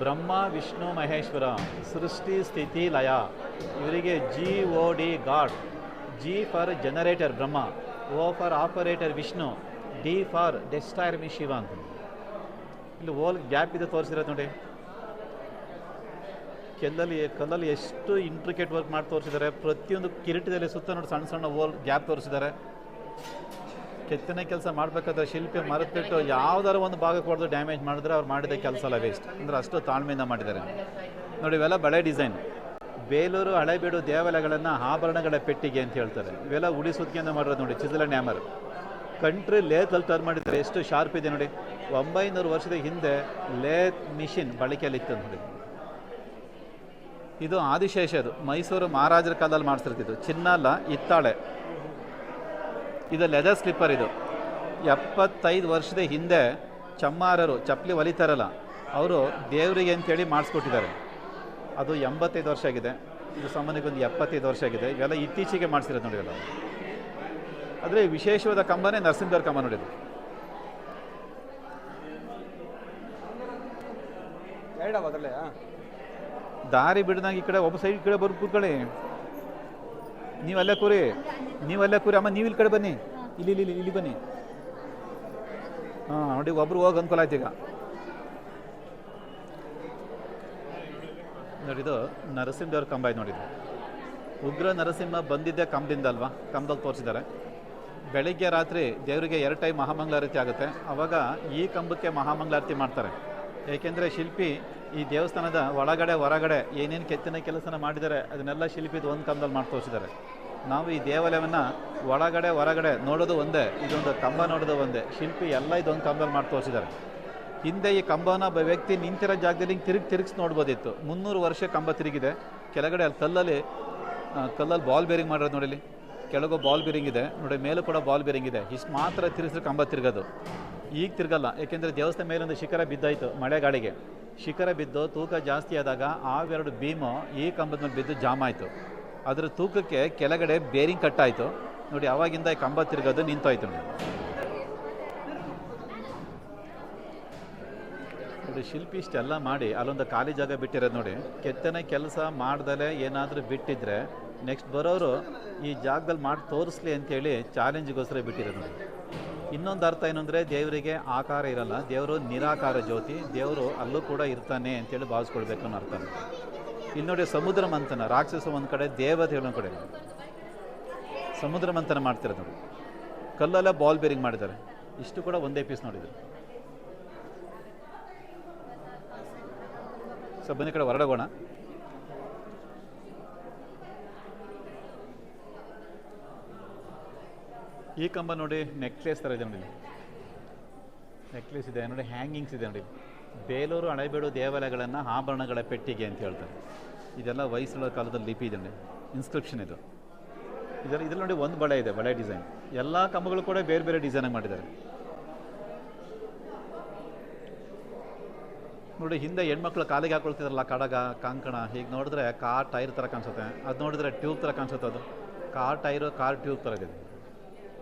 ಬ್ರಹ್ಮ ವಿಷ್ಣು ಮಹೇಶ್ವರ, ಸೃಷ್ಟಿ ಸ್ಥಿತಿ ಲಯ. ಇವರಿಗೆ GOD god. G for generator Brahma, O for operator Vishnu, D for destroyer ಮಿ ಶಿವ ಅಂತ. ಇಲ್ಲಿ ಹೋಲ್ ಗ್ಯಾಪ್ ಇದೆ ತೋರಿಸಿರೋದು ನೋಡಿ. ಕಲ್ಲಲ್ಲಿ ಎಷ್ಟು ಇಂಟ್ರಿಕೇಟ್ ವರ್ಕ್ ಮಾಡಿ ತೋರಿಸಿದ್ದಾರೆ. ಪ್ರತಿಯೊಂದು ಕಿರೀಟದಲ್ಲಿ ಸುತ್ತ ನೋಡಿ ಸಣ್ಣ ಸಣ್ಣ ಹೋಲ್ ಗ್ಯಾಪ್ ತೋರಿಸಿದ್ದಾರೆ. ಕೆತ್ತನೆ ಕೆಲಸ ಮಾಡಬೇಕಾದ್ರೆ ಶಿಲ್ಪಿ ಮರೆತುಬಿಟ್ಟು ಯಾವುದಾದ್ರು ಒಂದು ಭಾಗ ಕೊಡೋದು ಡ್ಯಾಮೇಜ್ ಮಾಡಿದ್ರೆ ಅವ್ರು ಮಾಡಿದ ಕೆಲಸ ಎಲ್ಲ ವೇಸ್ಟ್. ಅಂದರೆ ಅಷ್ಟು ತಾಳ್ಮೆಯಿಂದ ಮಾಡಿದ್ದಾರೆ ನೋಡಿ. ಇವೆಲ್ಲ ಬಳೆ ಡಿಸೈನ್. ಬೇಲೂರು ಹಳೆಬೀಡು ದೇವಾಲಯಗಳನ್ನು ಆಭರಣಗಳ ಪೆಟ್ಟಿಗೆ ಅಂತ ಹೇಳ್ತಾರೆ. ಇವೆಲ್ಲ ಉಡಿ ಸುತ್ತಿಗೆಯಿಂದ ಮಾಡಿರೋದು ನೋಡಿ. Chisel and hammer. ಕಂಟ್ರಿ ಲೇತಲ್ಲಿ ಟರ್ನ್ ಮಾಡಿದ್ದಾರೆ. ಎಷ್ಟು ಶಾರ್ಪ್ ಇದೆ ನೋಡಿ. 900 ವರ್ಷದ ಹಿಂದೆ ಲೇತ್ ಮಿಷಿನ್ ಬಳಕೆಯಲ್ಲಿತ್ತು ನೋಡಿ. ಇದು ಆದಿಶೇಷ. ಅದು ಮೈಸೂರು ಮಹಾರಾಜರ ಕಾಲದಲ್ಲಿ ಮಾಡಿಸಿರ್ತಿದ್ದು. ಚಿನ್ನ ಅಲ್ಲ, ಹಿತ್ತಾಳೆ. ಇದು ಲೆದರ್ ಸ್ಲಿಪ್ಪರ್. ಇದು 75 ವರ್ಷದ ಹಿಂದೆ ಚಮ್ಮಾರರು ಚಪ್ಪಲಿ ಹೊಲಿತಾರಲ್ಲ, ಅವರು ದೇವರಿಗೆ ಅಂತೇಳಿ ಮಾಡಿಸ್ಕೊಟ್ಟಿದ್ದಾರೆ. ಅದು 85 ವರ್ಷ ಆಗಿದೆ. ಇದು ಸಾಮಾನ್ಯಕ್ಕೆ ಒಂದು 75 ವರ್ಷ ಆಗಿದೆ. ಇವೆಲ್ಲ ಇತ್ತೀಚೆಗೆ ಮಾಡಿಸಿರೋದು ನೋಡಿ. ಎಲ್ಲ ಆದರೆ ವಿಶೇಷವಾದ ಕಂಬನೇ ನರಸಿಂಹದೇವ್ರ ಕಂಬ ನೋಡಿದ್ರು. ದಾರಿ ಬಿಡ್ದಂಗೆ ಈ ಕಡೆ ಒಬ್ಬ ಸೈಡ್ ಕಡೆ ಬರ್ದು ಕೂತ್ಕೊಳ್ಳಿ. ನೀವಲ್ಲೇ ಕೂರಿ, ಅಮ್ಮ ನೀವು ಇಲ್ಲಿ ಕಡೆ ಬನ್ನಿ. ಇಲ್ಲಿ ಬನ್ನಿ. ಹಾಂ ನೋಡಿ, ಒಬ್ರು ಹೋಗಿ ಅನುಕೂಲ ಆಯ್ತು. ಈಗ ನೋಡಿದು ನರಸಿಂಹದೇವ್ರ ಕಂಬ ಇದು ನೋಡಿದ್ದು. ಉಗ್ರ ನರಸಿಂಹ ಬಂದಿದ್ದೆ ಕಂಬದಿಂದ ಅಲ್ವಾ, ಕಂಬದಲ್ಲಿ ತೋರಿಸಿದ್ದಾರೆ. ಬೆಳಿಗ್ಗೆ ರಾತ್ರಿ ದೇವರಿಗೆ 2 ಟೈಮ್ ಮಹಾಮಂಗಳಾರತಿ ಆಗುತ್ತೆ. ಆವಾಗ ಈ ಕಂಬಕ್ಕೆ ಮಹಾಮಂಗಳಾರತಿ ಮಾಡ್ತಾರೆ. ಏಕೆಂದರೆ ಶಿಲ್ಪಿ ಈ ದೇವಸ್ಥಾನದ ಒಳಗಡೆ ಹೊರಗಡೆ ಏನೇನು ಕೆತ್ತನೆ ಕೆಲಸನ ಮಾಡಿದ್ದಾರೆ ಅದನ್ನೆಲ್ಲ ಶಿಲ್ಪಿ ಇದು ಒಂದು ಕಂಬದಲ್ಲಿ ಮಾಡಿ ತೋರಿಸಿದ್ದಾರೆ. ನಾವು ಈ ದೇವಾಲಯವನ್ನು ಒಳಗಡೆ ಹೊರಗಡೆ ನೋಡೋದು ಒಂದೇ, ಇದೊಂದು ಕಂಬ ನೋಡೋದು ಒಂದೇ. ಶಿಲ್ಪಿ ಎಲ್ಲ ಇದೊಂದು ಕಂಬದಲ್ಲಿ ಮಾಡಿ ತೋರಿಸಿದ್ದಾರೆ. ಹಿಂದೆ ಈ ಕಂಬನ ಒಬ್ಬ ವ್ಯಕ್ತಿ ನಿಂತಿರೋ ಜಾಗದಲ್ಲಿ ತಿರುಗಿಸಿ ನೋಡ್ಬೋದಿತ್ತು. 300 ವರ್ಷ ಕಂಬ ತಿರುಗಿದೆ. ಕೆಳಗಡೆ ಅಲ್ಲಿ ಕಲ್ಲಲ್ಲಿ ಬಾಲ್ ಬೇರಿಂಗ್ ಮಾಡಿರೋದು ನೋಡಿಲಿ. ಕೆಳಗೂ ಬಾಲ್ ಬೇರಿಂಗ್ ಇದೆ ನೋಡಿ, ಮೇಲೂ ಕೂಡ ಬಾಲ್ ಬೇರಿಂಗ್ ಇದೆ. ಇಷ್ಟು ಮಾತ್ರ ತಿರುಗಿಸಿದ್ರೆ ಕಂಬ ತಿರುಗೋದು. ಈಗ ತಿರುಗಲ್ಲ, ಏಕೆಂದರೆ ದೇವಸ್ಥಾನ ಮೇಲೊಂದು ಶಿಖರ ಬಿದ್ದಾಯಿತು ಮಳೆಗಾಳಿಗೆ. ಶಿಖರ ಬಿದ್ದು ತೂಕ ಜಾಸ್ತಿ ಆದಾಗ ಆವೆರಡು ಬೀಮು ಈ ಕಂಬದ ಮೇಲೆ ಬಿದ್ದು ಜಾಮ್ ಆಯಿತು. ಅದರ ತೂಕಕ್ಕೆ ಕೆಳಗಡೆ ಬೇರಿಂಗ್ ಕಟ್ಟಾಯಿತು ನೋಡಿ, ಆವಾಗಿಂದ ಈ ಕಂಬ ತಿರುಗೋದು ನಿಂತೋಯ್ತು ನೋಡಿ. ಶಿಲ್ಪಿ ಇಷ್ಟೆಲ್ಲ ಮಾಡಿ ಅಲ್ಲೊಂದು ಖಾಲಿ ಜಾಗ ಬಿಟ್ಟಿರೋದು ನೋಡಿ. ಕೆತ್ತನೆ ಕೆಲಸ ಮಾಡ್ದಲೇ ಏನಾದರೂ ಬಿಟ್ಟಿದ್ರೆ ನೆಕ್ಸ್ಟ್ ಬರೋರು ಈ ಜಾಗದಲ್ಲಿ ಮಾಡಿ ತೋರಿಸ್ಲಿ ಅಂತೇಳಿ ಚಾಲೆಂಜ್ಗೋಸ್ಕರ ಬಿಟ್ಟಿರೋದು ನೋಡಿ. ಇನ್ನೊಂದು ಅರ್ಥ ಏನು ಅಂದರೆ, ದೇವರಿಗೆ ಆಕಾರ ಇರಲ್ಲ, ದೇವರು ನಿರಾಕಾರ ಜ್ಯೋತಿ, ದೇವರು ಅಲ್ಲೂ ಕೂಡ ಇರ್ತಾನೆ ಅಂತೇಳಿ ಭಾವಿಸ್ಕೊಳ್ಬೇಕು ಅನ್ನೋ ಅರ್ಥ. ಇಲ್ಲಿ ನೋಡಿ ಸಮುದ್ರ ಮಂಥನ, ರಾಕ್ಷಸ ಒಂದು ಕಡೆ, ದೇವತೆಗಳ ಒಂದು ಕಡೆ ಸಮುದ್ರ ಮಂಥನ ಮಾಡ್ತಿರೋದು ನೋಡಿ. ಕಲ್ಲೆಲ್ಲ ಬಾಲ್ ಬೇರಿಂಗ್ ಮಾಡಿದ್ದಾರೆ. ಇಷ್ಟು ಕೂಡ ಒಂದೇ ಪೀಸ್ ನೋಡಿದ್ರು. ಸೊ ಬನ್ನಿ ಕಡೆ ಹೊರಡೋಣ. ಈ ಕಂಬ ನೋಡಿ ನೆಕ್ಲೆಸ್ ಥರ ಇದೆ ನೋಡಿ, ನೆಕ್ಲೆಸ್ ಇದೆ ನೋಡಿ, ಹ್ಯಾಂಗಿಂಗ್ಸ್ ಇದೆ ನೋಡಿ. ಬೇಲೂರು ಹಳೆಬೀಡು ದೇವಾಲಯಗಳನ್ನು ಆಭರಣಗಳ ಪೆಟ್ಟಿಗೆ ಅಂತ ಹೇಳ್ತಾರೆ. ಇದೆಲ್ಲ ಹೊಯ್ಸಳ ಕಾಲದಲ್ಲಿ ಲಿಪಿ ಇದೆ ನೋಡಿ, ಇನ್ಸ್ಕ್ರಿಪ್ಷನ್ ಇದು. ಇದರಲ್ಲಿ ನೋಡಿ ಒಂದು ಬಳೆ ಇದೆ, ಬಳೆ ಡಿಸೈನ್. ಎಲ್ಲ ಕಂಬಗಳು ಕೂಡ ಬೇರೆ ಬೇರೆ ಡಿಸೈನಾಗಿ ಮಾಡಿದ್ದಾರೆ ನೋಡಿ. ಹಿಂದೆ ಹೆಣ್ಮಕ್ಳು ಕಾಲಿಗೆ ಹಾಕೊಳ್ತಿದ್ರಲ್ಲ ಕಡಗ, ಕಂಕಣ, ಹೀಗೆ ನೋಡಿದ್ರೆ ಕಾರ್ ಟೈರ್ ಥರ ಕಾಣಿಸುತ್ತೆ. ಅದು ನೋಡಿದ್ರೆ ಟ್ಯೂಬ್ ಥರ ಕಾಣಿಸುತ್ತೆ. ಅದು ಕಾರ್ ಟೈರು, ಕಾರ್ ಟ್ಯೂಬ್ ಥರ ಇದೆ.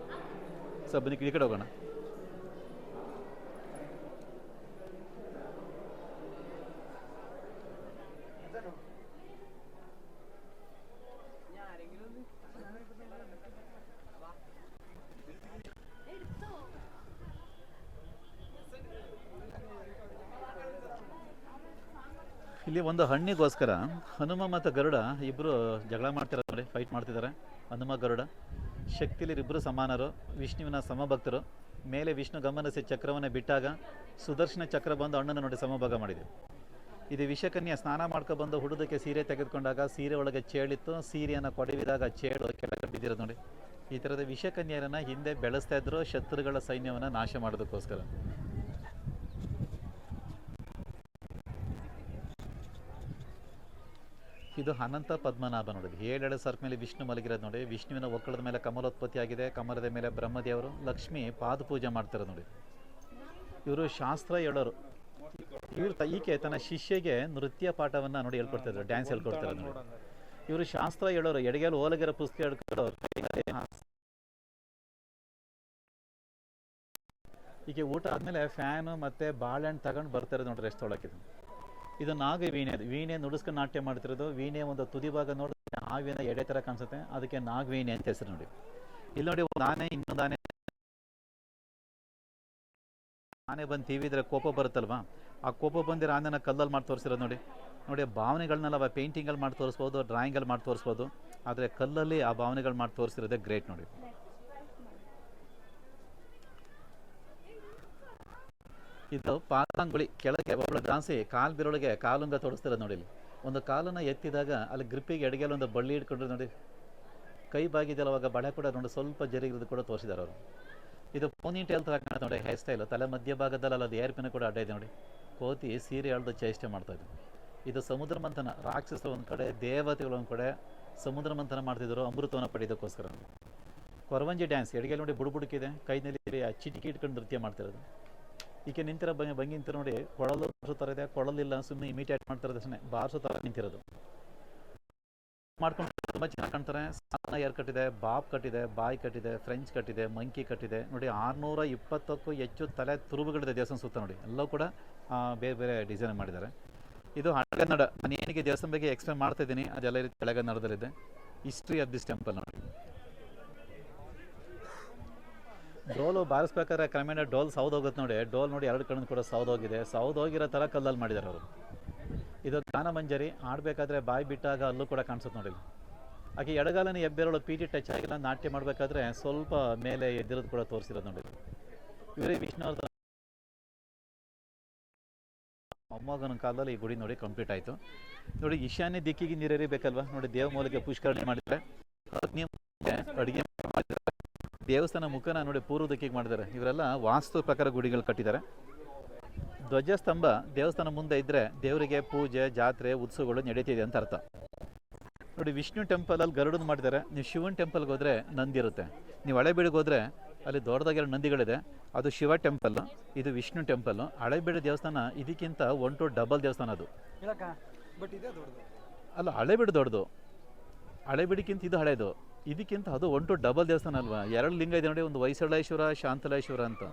ಸೊ ಬನ್ನಿ ಈ ಕಡೆ ಹೋಗೋಣ. ಇಲ್ಲಿ ಒಂದು ಹಣ್ಣಿಗೋಸ್ಕರ ಹನುಮ ಮತ್ತು ಗರುಡ ಇಬ್ಬರು ಜಗಳ ಮಾಡ್ತಿದ್ದಾರೆ ನೋಡಿ, ಫೈಟ್ ಮಾಡ್ತಿದ್ದಾರೆ. ಹನುಮ ಗರುಡ ಶಕ್ತಿಲಿ ಇಬ್ಬರು ಸಮಾನರು, ವಿಷ್ಣುವಿನ ಸಮಭಕ್ತರು. ಮೇಲೆ ವಿಷ್ಣು ಗಮನಿಸಿ ಚಕ್ರವನ್ನು ಬಿಟ್ಟಾಗ ಸುದರ್ಶನ ಚಕ್ರ ಬಂದು ಹಣ್ಣನ್ನು ನೋಡಿ ಸಮಭಾಗ ಮಾಡಿದೆ. ಇದು ವಿಷಕನ್ಯಾ ಸ್ನಾನ ಮಾಡ್ಕೊಬಂದು ಹುಡುದಕ್ಕೆ ಸೀರೆ ತೆಗೆದುಕೊಂಡಾಗ ಸೀರೆ ಒಳಗೆ ಚೇಳಿತ್ತು, ಸೀರೆಯನ್ನು ಕೊಡವಿದಾಗ ಚೇಳು ಕೆಳಗೆ ಬಿದ್ದಿರೋದು ನೋಡಿ. ಈ ಥರದ ವಿಷಕನ್ಯರನ್ನು ಹಿಂದೆ ಬೆಳೆಸ್ತಾ ಇದ್ರು ಶತ್ರುಗಳ ಸೈನ್ಯವನ್ನು ನಾಶ ಮಾಡೋದಕ್ಕೋಸ್ಕರ. ಇದು ಅನಂತ ಪದ್ಮನಾಭ ನೋಡಿ, 7 ಸರ್ಕ ಮೇಲೆ ವಿಷ್ಣು ಮಲಗಿರೋದು ನೋಡಿ. ವಿಷ್ಣುವಿನ ಒಕ್ಕಳದ ಮೇಲೆ ಕಮಲೋತ್ಪತ್ತಿ ಆಗಿದೆ, ಕಮಲದ ಮೇಲೆ ಬ್ರಹ್ಮದೇವರು, ಲಕ್ಷ್ಮಿ ಪಾದ ಪೂಜೆ ಮಾಡ್ತಿರೋದು ನೋಡಿ. ಇವರು ಶಾಸ್ತ್ರ ಹೇಳೋರು. ಈಕೆ ತನ್ನ ಶಿಷ್ಯಗೆ ನೃತ್ಯ ಪಾಠವನ್ನು ನೋಡಿ ಹೇಳ್ಕೊಡ್ತಿದ್ರು, ಡ್ಯಾನ್ಸ್ ಹೇಳ್ಕೊಡ್ತಿರೋದು ನೋಡಿ. ಇವರು ಶಾಸ್ತ್ರ ಹೇಳೋರು, ಎಡಗೈಲಿ ಓಲಗಿರೋ ಪುಸ್ತಕ ಹೇಳ್ಕೊಡೋರು. ಈಕೆ ಊಟ ಆದಮೇಲೆ ಫ್ಯಾನು ಮತ್ತು ಬಾಳೆಹಣ್ಣು ತಗೊಂಡು ಬರ್ತಾರೆ ನೋಡಿ ರೆಸ್ಟ್ ತೊಗೊಳಕ್ಕಿದ್ದು. ಇದು ನಾಗ ವೀಣೆ, ಅದು ವೀಣೆ ನುಡಿಸ್ಕೊಂಡು ನಾಟ್ಯ ಮಾಡ್ತಿರೋದು. ವೀಣೆ ಒಂದು ತುದಿ ಭಾಗ ನೋಡಿ ಹಾವಿನ ಎಡೆ ಥರ ಕಾಣಿಸುತ್ತೆ, ಅದಕ್ಕೆ ನಾಗವೀಣೆ ಅಂತ ಹೆಸರು ನೋಡಿ. ಇಲ್ಲಿ ನೋಡಿ ಒಂದು ಆನೆ, ಇನ್ನೊಂದು ಆನೆ ಬಂದು ಟಿವಿದ್ರೆ ಕೋಪ ಬರುತ್ತಲ್ವಾ, ಆ ಕೋಪ ಬಂದಿರೋ ಆನೆನ ಕಲ್ಲಲ್ಲಿ ಮಾಡಿ ತೋರಿಸಿರೋದು ನೋಡಿ. ನೋಡಿ ಭಾವನೆಗಳನ್ನೆಲ್ಲ ಪೇಂಟಿಂಗಲ್ಲಿ ಮಾಡಿ ತೋರಿಸ್ಬೋದು, ಡ್ರಾಯಿಂಗಲ್ಲಿ ಮಾಡಿ ತೋರಿಸ್ಬೋದು, ಆದರೆ ಕಲ್ಲಲ್ಲಿ ಆ ಭಾವನೆಗಳು ಮಾಡಿ ತೋರಿಸಿರೋದೇ ಗ್ರೇಟ್ ನೋಡಿ. ಇದು ಪಾದಾಂಗುಳಿ, ಕೆಳಗೆ ಒಬ್ಬಳು ದಾಸಿ ಕಾಲು ಬಿರೊಳಗೆ ಕಾಲುಂಗ ತೋರಿಸ್ತಿರೋದು ನೋಡಿ. ಒಂದು ಕಾಲನ್ನು ಎತ್ತಿದಾಗ ಅಲ್ಲಿ ಗ್ರಿಪ್ಪಿಗೆ ಎಡಗೆಲ್ಲ ಒಂದು ಬಳ್ಳಿ ಇಟ್ಕೊಂಡ್ರು ನೋಡಿ. ಕೈ ಬಾಗಿದೆಯಲ್ಲ ಅವಾಗ ಬಳೆ ಕೂಡ ನೋಡಿ ಸ್ವಲ್ಪ ಜರಿಗಿರೋದು ಕೂಡ ತೋರಿಸಿದ್ದಾರೆ ಅವರು. ಇದು ಪೋನಿ ಟೇಲ್ ಥರ ಕಾಣುತ್ತೆ ನೋಡಿ, ಹೇರ್ ಸ್ಟೈಲು. ತಲೆ ಮಧ್ಯ ಭಾಗದಲ್ಲಿ ಅದು ಏರ್ ಪಿನ್ ಕೂಡ ಅಡ್ಡ ಇದೆ ನೋಡಿ. ಕೋತಿ ಸೀರೆ ಎಳೆದು ಚೇಷ್ಟೆ ಮಾಡ್ತಾ ಇದೆ. ಇದು ಸಮುದ್ರ ಮಂಥನ, ರಾಕ್ಷಸರು ಒಂದು ಕಡೆ, ದೇವತೆಗಳು ಒಂದು ಕಡೆ ಸಮುದ್ರ ಮಂಥನ ಮಾಡ್ತಿದ್ರು ಅಮೃತವನ್ನು ಪಡೆಯೋದಕ್ಕೋಸ್ಕರ. ಕೊರವಂಜಿ ಡ್ಯಾನ್ಸ್, ಎಡಗೆಲ್ಲ ನೋಡಿ ಬುಡುಬುಡುಕಿದೆ, ಕೈನಲ್ಲಿ ಚಿಟಿಕಿ ಇಟ್ಕೊಂಡು ನೃತ್ಯ ಮಾಡ್ತಿರೋದು. ಈಕೆ ನಿಂತಿರೋ ಭಂಗಿ ನಿಂತಿರೋ ನೋಡಿ, ಕೊಳಲು ಬಾರಿಸೋ ಥರ ಇದೆ, ಕೊಳಲಿಲ್ಲ, ಸುಮ್ಮನೆ ಇಮಿಟೇಟ್ ಮಾಡ್ತಿರೋದು ಅಷ್ಟೇ, ಬಾರಿಸೋ ಥರ ನಿಂತಿರೋದು. ಮಾಡ್ಕೊಂಡು ತುಂಬ ಚೆನ್ನಾಗಿ ಕಾಣ್ತಾರೆ. ಸಣ್ಣ ಏರ್ ಕಟ್ಟಿದೆ, ಬಾಬ್ ಕಟ್ಟಿದೆ, ಬಾಯ್ ಕಟ್ಟಿದೆ, ಫ್ರೆಂಚ್ ಕಟ್ಟಿದೆ, ಮಂಕಿ ಕಟ್ಟಿದೆ ನೋಡಿ. 620ಕ್ಕೂ ಹೆಚ್ಚು ತಲೆ ತುರುಬುಗಳಿದೆ ದೇವಸ್ಥಾನ ಸುತ್ತ ನೋಡಿ. ಎಲ್ಲವೂ ಕೂಡ ಬೇರೆ ಬೇರೆ ಡಿಸೈನ್ ಮಾಡಿದ್ದಾರೆ. ಇದು ಹಳೆಗನ್ನಡ. ನಾನು ಏನಿಗೆ ದೇವಸ್ಥಾನ ಬಗ್ಗೆ ಎಕ್ಸ್ಪ್ಲೇನ್ ಮಾಡ್ತಾ ಇದ್ದೀನಿ, ಅದೆಲ್ಲ ರೀತಿ ಹಳೆಗನ್ನಡದಲ್ಲಿದೆ. ಹಿಸ್ಟ್ರಿ ಆಫ್ ದಿಸ್ ಟೆಂಪಲ್ ನೋಡಿ. ಡೋಲು ಬಾರಿಸ್ಬೇಕಾದ್ರೆ ಕ್ರಮೇಣ ಡೋಲ್ ಸೌದೋಗುತ್ತೆ ನೋಡಿ. ಡೋಲ್ ನೋಡಿ 2 ಕಣ್ಣು ಕೂಡ ಸೌದೋಗಿದೆ, ಸೌದೋಗಿರೋ ಥರ ಕಲ್ಲಲ್ಲಿ ಮಾಡಿದ್ದಾರೆ ಅವರು. ಇದು ಗಾನಮಂಜರಿ, ಆಡಬೇಕಾದ್ರೆ ಬಾಯಿ ಬಿಟ್ಟಾಗ ಅಲ್ಲೂ ಕೂಡ ಕಾಣಿಸುತ್ತೆ ನೋಡಿ. ಹಾಗೆ ಎಡಗಾಲನ ಹೆಬ್ಬೆರಳು ಪೀಟಿ ಟಚ್ ಆಗಿಲ್ಲ, ನಾಟ್ಯ ಮಾಡಬೇಕಾದ್ರೆ ಸ್ವಲ್ಪ ಮೇಲೆ ಎದ್ದಿರೋದು ಕೂಡ ತೋರಿಸಿರೋದು ನೋಡಿ. ಇವರೇ ವಿಷ್ಣುವರ್ಧನ ಮೊಮ್ಮಗನ ಕಾಲದಲ್ಲಿ ಈ ಗುಡಿ ನೋಡಿ ಕಂಪ್ಲೀಟ್ ಆಯಿತು ನೋಡಿ. ಈಶಾನ್ಯ ದಿಕ್ಕಿಗೆ ನೀರೇರಿಬೇಕಲ್ವ ನೋಡಿ, ದೇವಮೂಲಿಗೆ ಪುಷ್ಕರಣೆ ಮಾಡಿದರೆ, ಅಗ್ನಿ ಅಡುಗೆ ಮಾಡಿದ್ದಾರೆ. ದೇವಸ್ಥಾನ ಮುಖನ ನೋಡಿ ಪೂರ್ವ ದಿಕ್ಕಿಗೆ ಮಾಡಿದ್ದಾರೆ. ಇವರೆಲ್ಲ ವಾಸ್ತು ಪ್ರಕಾರ ಗುಡಿಗಳು ಕಟ್ಟಿದ್ದಾರೆ. ಧ್ವಜಸ್ತಂಭ ದೇವಸ್ಥಾನ ಮುಂದೆ ಇದ್ದರೆ ದೇವರಿಗೆ ಪೂಜೆ, ಜಾತ್ರೆ, ಉತ್ಸವಗಳು ನಡೀತಿದೆ ಅಂತ ಅರ್ಥ. ನೋಡಿ ವಿಷ್ಣು ಟೆಂಪಲಲ್ಲಿ ಗರುಡನ ಮಾಡಿದ್ದಾರೆ. ನೀವು ಶಿವನ ಟೆಂಪಲ್ಗೆ ಹೋದರೆ ನಂದಿ ಇರುತ್ತೆ. ನೀವು ಹಳೇಬೀಡಿಗೆ ಹೋದರೆ ಅಲ್ಲಿ ದೊಡ್ಡದಾಗಿರೋ ನಂದಿಗಳಿದೆ, ಅದು ಶಿವ ಟೆಂಪಲ್. ಇದು ವಿಷ್ಣು ಟೆಂಪಲ್ಲು. ಹಳೇಬೀಡು ದೇವಸ್ಥಾನ ಇದಕ್ಕಿಂತ 1 to 2 ದೇವಸ್ಥಾನ ಅದು. ಬಟ್ ಇದೇ ದೊಡ್ಡದು. ಅಲ್ಲ, ಹಳೇಬೀಡು ದೊಡ್ಡದು, ಹಳೇಬೀಡಿಗಿಂತ ಇದು ಹಳೇದು. ಇದಕ್ಕಿಂತ ಅದು 1 to 2 ದೇವಸ್ಥಾನ ಅಲ್ವಾ. 2 ಲಿಂಗ ಇದೆ ನೋಡಿ, ಒಂದು ಹೊಯ್ಸಳೇಶ್ವರ, ಶಾಂತಲೇಶ್ವರ ಅಂತ.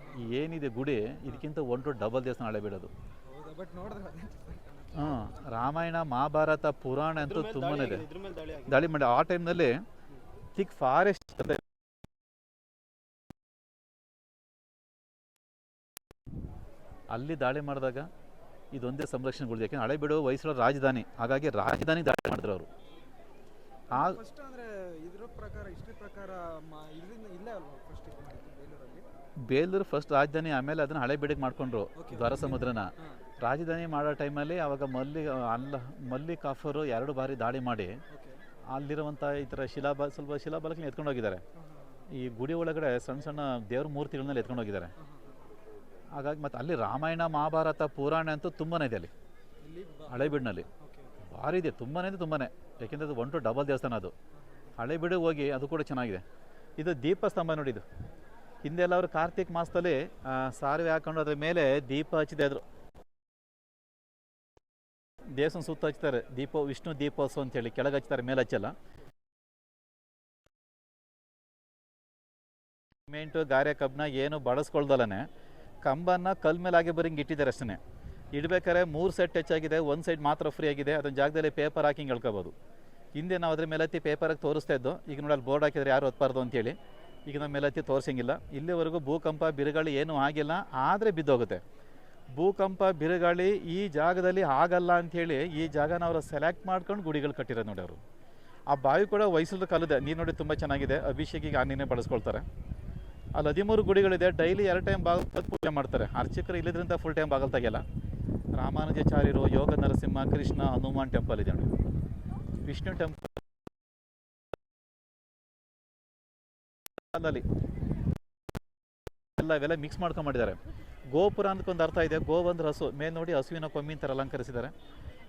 ಏನಿದೆ ಗುಡಿ, ಇದಕ್ಕಿಂತ 1 to 2 ದೇವಸ್ಥಾನ ಹಳೇಬೀಡೋದು. ಬಟ್ ನೋಡಿದ್ರೆ ಹಾಂ, ರಾಮಾಯಣ ಮಹಾಭಾರತ ಪುರಾಣ ಅಂತೂ ತುಂಬಾ ಇದೆ. ದಾಳಿ ಮಾಡಿ ಆ ಟೈಮ್ನಲ್ಲಿ ಥಿಕ್ ಫಾರೆಸ್ಟ್ ಅಲ್ಲಿ ದಾಳಿ ಮಾಡಿದಾಗ ಇದೊಂದೇ ಸಂರಕ್ಷಣೆಗೊಳಿದೆ. ಯಾಕೆಂದ್ರೆ ಹಳೇಬೀಡು ಹೊಯ್ಸಳರ ರಾಜಧಾನಿ, ಹಾಗಾಗಿ ರಾಜಧಾನಿ ದಾಳಿ ಮಾಡಿದ್ರು ಅವರು. ಆ ಫಸ್ಟ್ ಅಂದ್ರೆ ಇದ್ರ ಪ್ರಕಾರ ಹಿಸ್ಟ್ರಿ ಪ್ರಕಾರ ಇದರಿಂದ ಇಲ್ಲೇ ಅಲ್ವಾ ಫಸ್ಟ್ ಬೇಲೂರಲ್ಲಿ. ಬೇಲೂರು ಫಸ್ಟ್ ರಾಜಧಾನಿ, ಆಮೇಲೆ ಅದನ್ನು ಹಳೇಬೀಡಿಗೆ ಮಾಡಿಕೊಂಡ್ರು ದ್ವಾರ ಸಮುದ್ರನ. ರಾಜಧಾನಿ ಮಾಡೋ ಟೈಮಲ್ಲಿ ಆವಾಗ ಮಲ್ಲಿ ಕಾಫರು 2 ಬಾರಿ ದಾಳಿ ಮಾಡಿ ಅಲ್ಲಿರುವಂಥ ಈ ಥರ ಸ್ವಲ್ಪ ಶಿಲಾಬಾಲಕನ ಎತ್ಕೊಂಡು ಹೋಗಿದ್ದಾರೆ. ಈ ಗುಡಿ ಒಳಗಡೆ ಸಣ್ಣ ಸಣ್ಣ ದೇವ್ರ ಮೂರ್ತಿಗಳನ್ನೆಲ್ಲ ಎತ್ಕೊಂಡು ಹೋಗಿದ್ದಾರೆ. ಹಾಗಾಗಿ ಮತ್ತು ಅಲ್ಲಿ ರಾಮಾಯಣ ಮಹಾಭಾರತ ಪುರಾಣ ಅಂತೂ ತುಂಬಾ ಇದೆ ಅಲ್ಲಿ ಹಳೇಬೀಡಿನಲ್ಲಿ. ಭಾರಿ ಇದೆ, ತುಂಬಾ ಅಂದರೆ ತುಂಬಾ. ಯಾಕೆಂದರೆ ಅದು 1 to 2 ದೇವಸ್ಥಾನ ಅದು. ಹಳೇಬೀಡಿಗೆ ಹೋಗಿ ಅದು ಕೂಡ ಚೆನ್ನಾಗಿದೆ. ಇದು ದೀಪಸ್ತಂಭ ನೋಡಿ. ಇದು ಹಿಂದೆಲ್ಲ ಅವರು ಕಾರ್ತಿಕ್ ಮಾಸದಲ್ಲಿ ಸಾರಿವೆ ಹಾಕೊಂಡು ಅದ್ರ ಮೇಲೆ ದೀಪ ಹಚ್ಚಿದೆ. ಆದರು ದೇವಸ್ಥಾನ ಸುತ್ತ ಹಚ್ತಾರೆ ವಿಷ್ಣು ದೀಪೋತ್ಸವ ಅಂತೇಳಿ. ಕೆಳಗೆ ಹಚ್ತಾರೆ, ಮೇಲೆ ಹಚ್ಚಲ್ಲ. ಸಿಮೆಂಟು ಗಾರೆ ಕಬ್ಬನ ಏನು ಬಳಸ್ಕೊಳ್ದಲ್ಲೇ ಕಂಬನ ಕಲ್ ಮೇಲೆ ಹಾಗೆ ಬರಿಂಗ್ ಇಟ್ಟಿದ್ದಾರೆ ಅಷ್ಟೇ. ಇಡಬೇಕಾದ್ರೆ 3 ಸೆಟ್ ಹೆಚ್ಚಾಗಿದೆ, 1 ಸೈಡ್ ಮಾತ್ರ ಫ್ರೀ ಆಗಿದೆ. ಅದನ್ನ ಜಾಗದಲ್ಲಿ ಪೇಪರ್ ಹಾಕಿ ಹೇಳ್ಕೋಬೋದು. ಹಿಂದೆ ನಾವು ಅದ್ರ ಮೇಲೆ ಹತ್ತಿ ಪೇಪರಾಗಿ ತೋರಿಸ್ತಾ ಇದ್ದು. ಈಗ ನೋಡಿ ಅಲ್ಲಿ ಬೋರ್ಡ್ ಹಾಕಿದ್ರೆ ಯಾರು ಹೊತ್ಬಾರ್ದು ಅಂತೇಳಿ ಈಗ ನಮ್ಮ ಮೇಲೆ ಹತ್ತಿ ತೋರಿಸಂಗಿಲ್ಲ. ಇಲ್ಲಿವರೆಗೂ ಭೂಕಂಪ ಬಿರುಗಾಳಿ ಏನೂ ಆಗಿಲ್ಲ, ಆದರೆ ಬಿದ್ದೋಗುತ್ತೆ. ಭೂಕಂಪ ಬಿರುಗಾಳಿ ಈ ಜಾಗದಲ್ಲಿ ಆಗಲ್ಲ ಅಂಥೇಳಿ ಈ ಜಾಗನ ಅವರು ಸೆಲೆಕ್ಟ್ ಮಾಡ್ಕೊಂಡು ಗುಡಿಗಳು ಕಟ್ಟಿರೋದು ನೋಡಿ ಅವರು. ಆ ಬಾವಿ ಕೂಡ ಹೊಯ್ಸಳರ ಕಾಲದ ನೀರು ನೋಡಿ, ತುಂಬ ಚೆನ್ನಾಗಿದೆ. ಅಭಿಷೇಕಿಗೆ ಆ ನೀರನ್ನೇ ಬಳಸ್ಕೊಳ್ತಾರೆ. ಅಲ್ಲಿ 13 ಗುಡಿಗಳಿದೆ. ಡೈಲಿ 2 ಟೈಮ್ ಬಾಗಿಲು ಪೂಜೆ ಮಾಡ್ತಾರೆ. ಅರ್ಚಕರು ಇಲ್ಲದ್ರಿಂದ ಫುಲ್ ಟೈಮ್ ಬಾಗಿಲು ತೆಗೆಯಲ್ಲ. ರಾಮಾನುಜಾಚಾರ್ಯರು, ಯೋಗ ನರಸಿಂಹ, ಕೃಷ್ಣ, ಹನುಮಾನ್ ಟೆಂಪಲ್ ಇದೆ ನೋಡಿ. ವಿಷ್ಣು ಟೆಂಪಲ್ ಅಲ್ಲಿ ಇವೆಲ್ಲ ಮಿಕ್ಸ್ ಮಾಡ್ಕೊಂಡು ಮಾಡಿದ್ದಾರೆ. ಗೋಪುರ ಅಂದ್ಕೊಂದು ಅರ್ಥ ಇದೆ. ಗೋ ಅಂದ್ರೆ ಹಸು, ಮೇಲೆ ನೋಡಿ ಹಸುವಿನ ಕೊಂಬಿನ ಥರ ಅಲಂಕರಿಸಿದ್ದಾರೆ.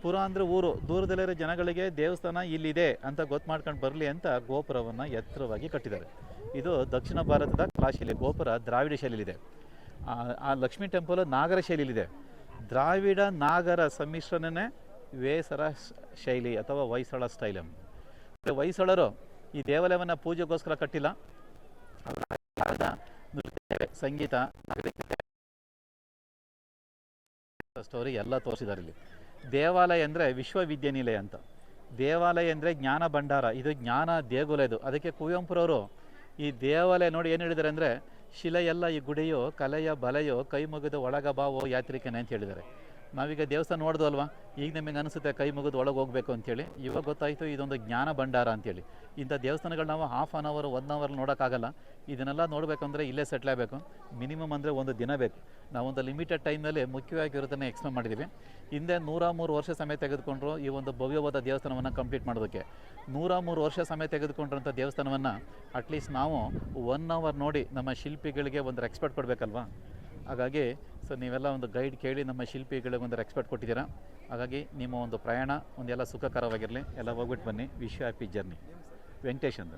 ಪುರ ಅಂದರೆ ಊರು, ದೂರದಲ್ಲಿರೋ ಜನಗಳಿಗೆ ದೇವಸ್ಥಾನ ಇಲ್ಲಿದೆ ಅಂತ ಗೊತ್ತು ಮಾಡ್ಕೊಂಡು ಬರಲಿ ಅಂತ ಗೋಪುರವನ್ನು ಎತ್ತರವಾಗಿ ಕಟ್ಟಿದ್ದಾರೆ. ಇದು ದಕ್ಷಿಣ ಭಾರತದ ಕಲಾಶೈಲಿ. ಗೋಪುರ ದ್ರಾವಿಡ ಶೈಲಿಯಿದೆ. ಆ ಲಕ್ಷ್ಮೀ ಟೆಂಪಲ್ ನಾಗರ ಶೈಲಿಯಿದೆ. ದ್ರಾವಿಡ ನಾಗರ ಸಮ್ಮಿಶ್ರಣನೇ ವೇಸರ ಶೈಲಿ ಅಥವಾ ಹೊಯ್ಸಳ ಸ್ಟೈಲ್. ಹೊಯ್ಸಳರು ಈ ದೇವಾಲಯವನ್ನು ಪೂಜೆಗೋಸ್ಕರ ಕಟ್ಟಿಲ್ಲ. ನೃತ್ಯ, ಸಂಗೀತ, ಸ್ಟೋರಿ ಎಲ್ಲ ತೋರಿಸಿದ್ದಾರೆ ಇಲ್ಲಿ. ದೇವಾಲಯ ಅಂದರೆ ವಿಶ್ವವಿದ್ಯಾನಿಲಯ ಅಂತ. ದೇವಾಲಯ ಅಂದರೆ ಜ್ಞಾನ ಭಂಡಾರ, ಇದು ಜ್ಞಾನ ದೇಗುಲ. ಇದು ಅದಕ್ಕೆ ಕುವೆಂಪುರವರು ಈ ದೇವಾಲಯ ನೋಡಿ ಏನು ಹೇಳಿದ್ದಾರೆ ಅಂದರೆ, ಶಿಲೆಯೆಲ್ಲ ಈ ಗುಡಿಯೋ ಕಲೆಯ ಬಲೆಯೋ ಕೈ ಮುಗಿದು ಒಳಗ ಬಾವೋ ಯಾತ್ರಿಕನೇ ಅಂತ ಹೇಳಿದ್ದಾರೆ. ನಾವೀಗ ದೇವಸ್ಥಾನ ನೋಡ್ದು ಅಲ್ವಾ, ಈಗ ನಮಗೆ ಅನಿಸುತ್ತೆ ಕೈ ಮುಗಿದು ಒಳಗೆ ಹೋಗಬೇಕು ಅಂತೇಳಿ. ಇವಾಗ ಗೊತ್ತಾಯಿತು ಇದೊಂದು ಜ್ಞಾನ ಭಂಡಾರ ಅಂತೇಳಿ. ಇಂಥ ದೇವಸ್ಥಾನಗಳು ನಾವು ಹಾಫ್ ಆನ್ ಅವರ್ 1 ಅವರ್ ನೋಡೋಕ್ಕಾಗಲ್ಲ. ಇದನ್ನೆಲ್ಲ ನೋಡಬೇಕಂದ್ರೆ ಇಲ್ಲೇ ಸೆಟ್ಲ್ ಆಗಬೇಕು. ಮಿನಿಮಮ್ ಅಂದರೆ 1 ದಿನ ಬೇಕು. ನಾವೊಂದು ಲಿಮಿಟೆಡ್ ಟೈಮ್ನಲ್ಲಿ ಮುಖ್ಯವಾಗಿರೋದನ್ನು ಎಕ್ಸ್ಪ್ಲೇನ್ ಮಾಡಿದ್ದೀವಿ. ಹಿಂದೆ 103 ವರ್ಷ ಸಮಯ ತೆಗೆದುಕೊಂಡ್ರು ಈ ಒಂದು ಭವ್ಯವಾದ ದೇವಸ್ಥಾನವನ್ನು ಕಂಪ್ಲೀಟ್ ಮಾಡೋದಕ್ಕೆ. 103 ವರ್ಷ ಸಮಯ ತೆಗೆದುಕೊಂಡ್ರಂಥ ದೇವಸ್ಥಾನವನ್ನು ಅಟ್ಲೀಸ್ಟ್ ನಾವು 1 ಅವರ್ ನೋಡಿ ನಮ್ಮ ಶಿಲ್ಪಿಗಳಿಗೆ ಒಂದು ರೆಸ್ಪೆಕ್ಟ್ ಕೊಡಬೇಕಲ್ವಾ. ಹಾಗಾಗಿ ನೀವೆಲ್ಲ ಒಂದು ಗೈಡ್ ಕೇಳಿ ನಮ್ಮ ಶಿಲ್ಪಿಗಳಿಗೆ ಒಂದು ರೆಸ್ಪೆಕ್ಟ್ ಕೊಟ್ಟಿದ್ದೀರಾ. ಹಾಗಾಗಿ ನಿಮ್ಮ ಒಂದು ಪ್ರಯಾಣ ಒಂದೆಲ್ಲ ಸುಖಕರವಾಗಿರಲಿ. ಎಲ್ಲ ಹೋಗ್ಬಿಟ್ಟು ಬನ್ನಿ. Wish you happy journey. Venkatesh ಅಂತ.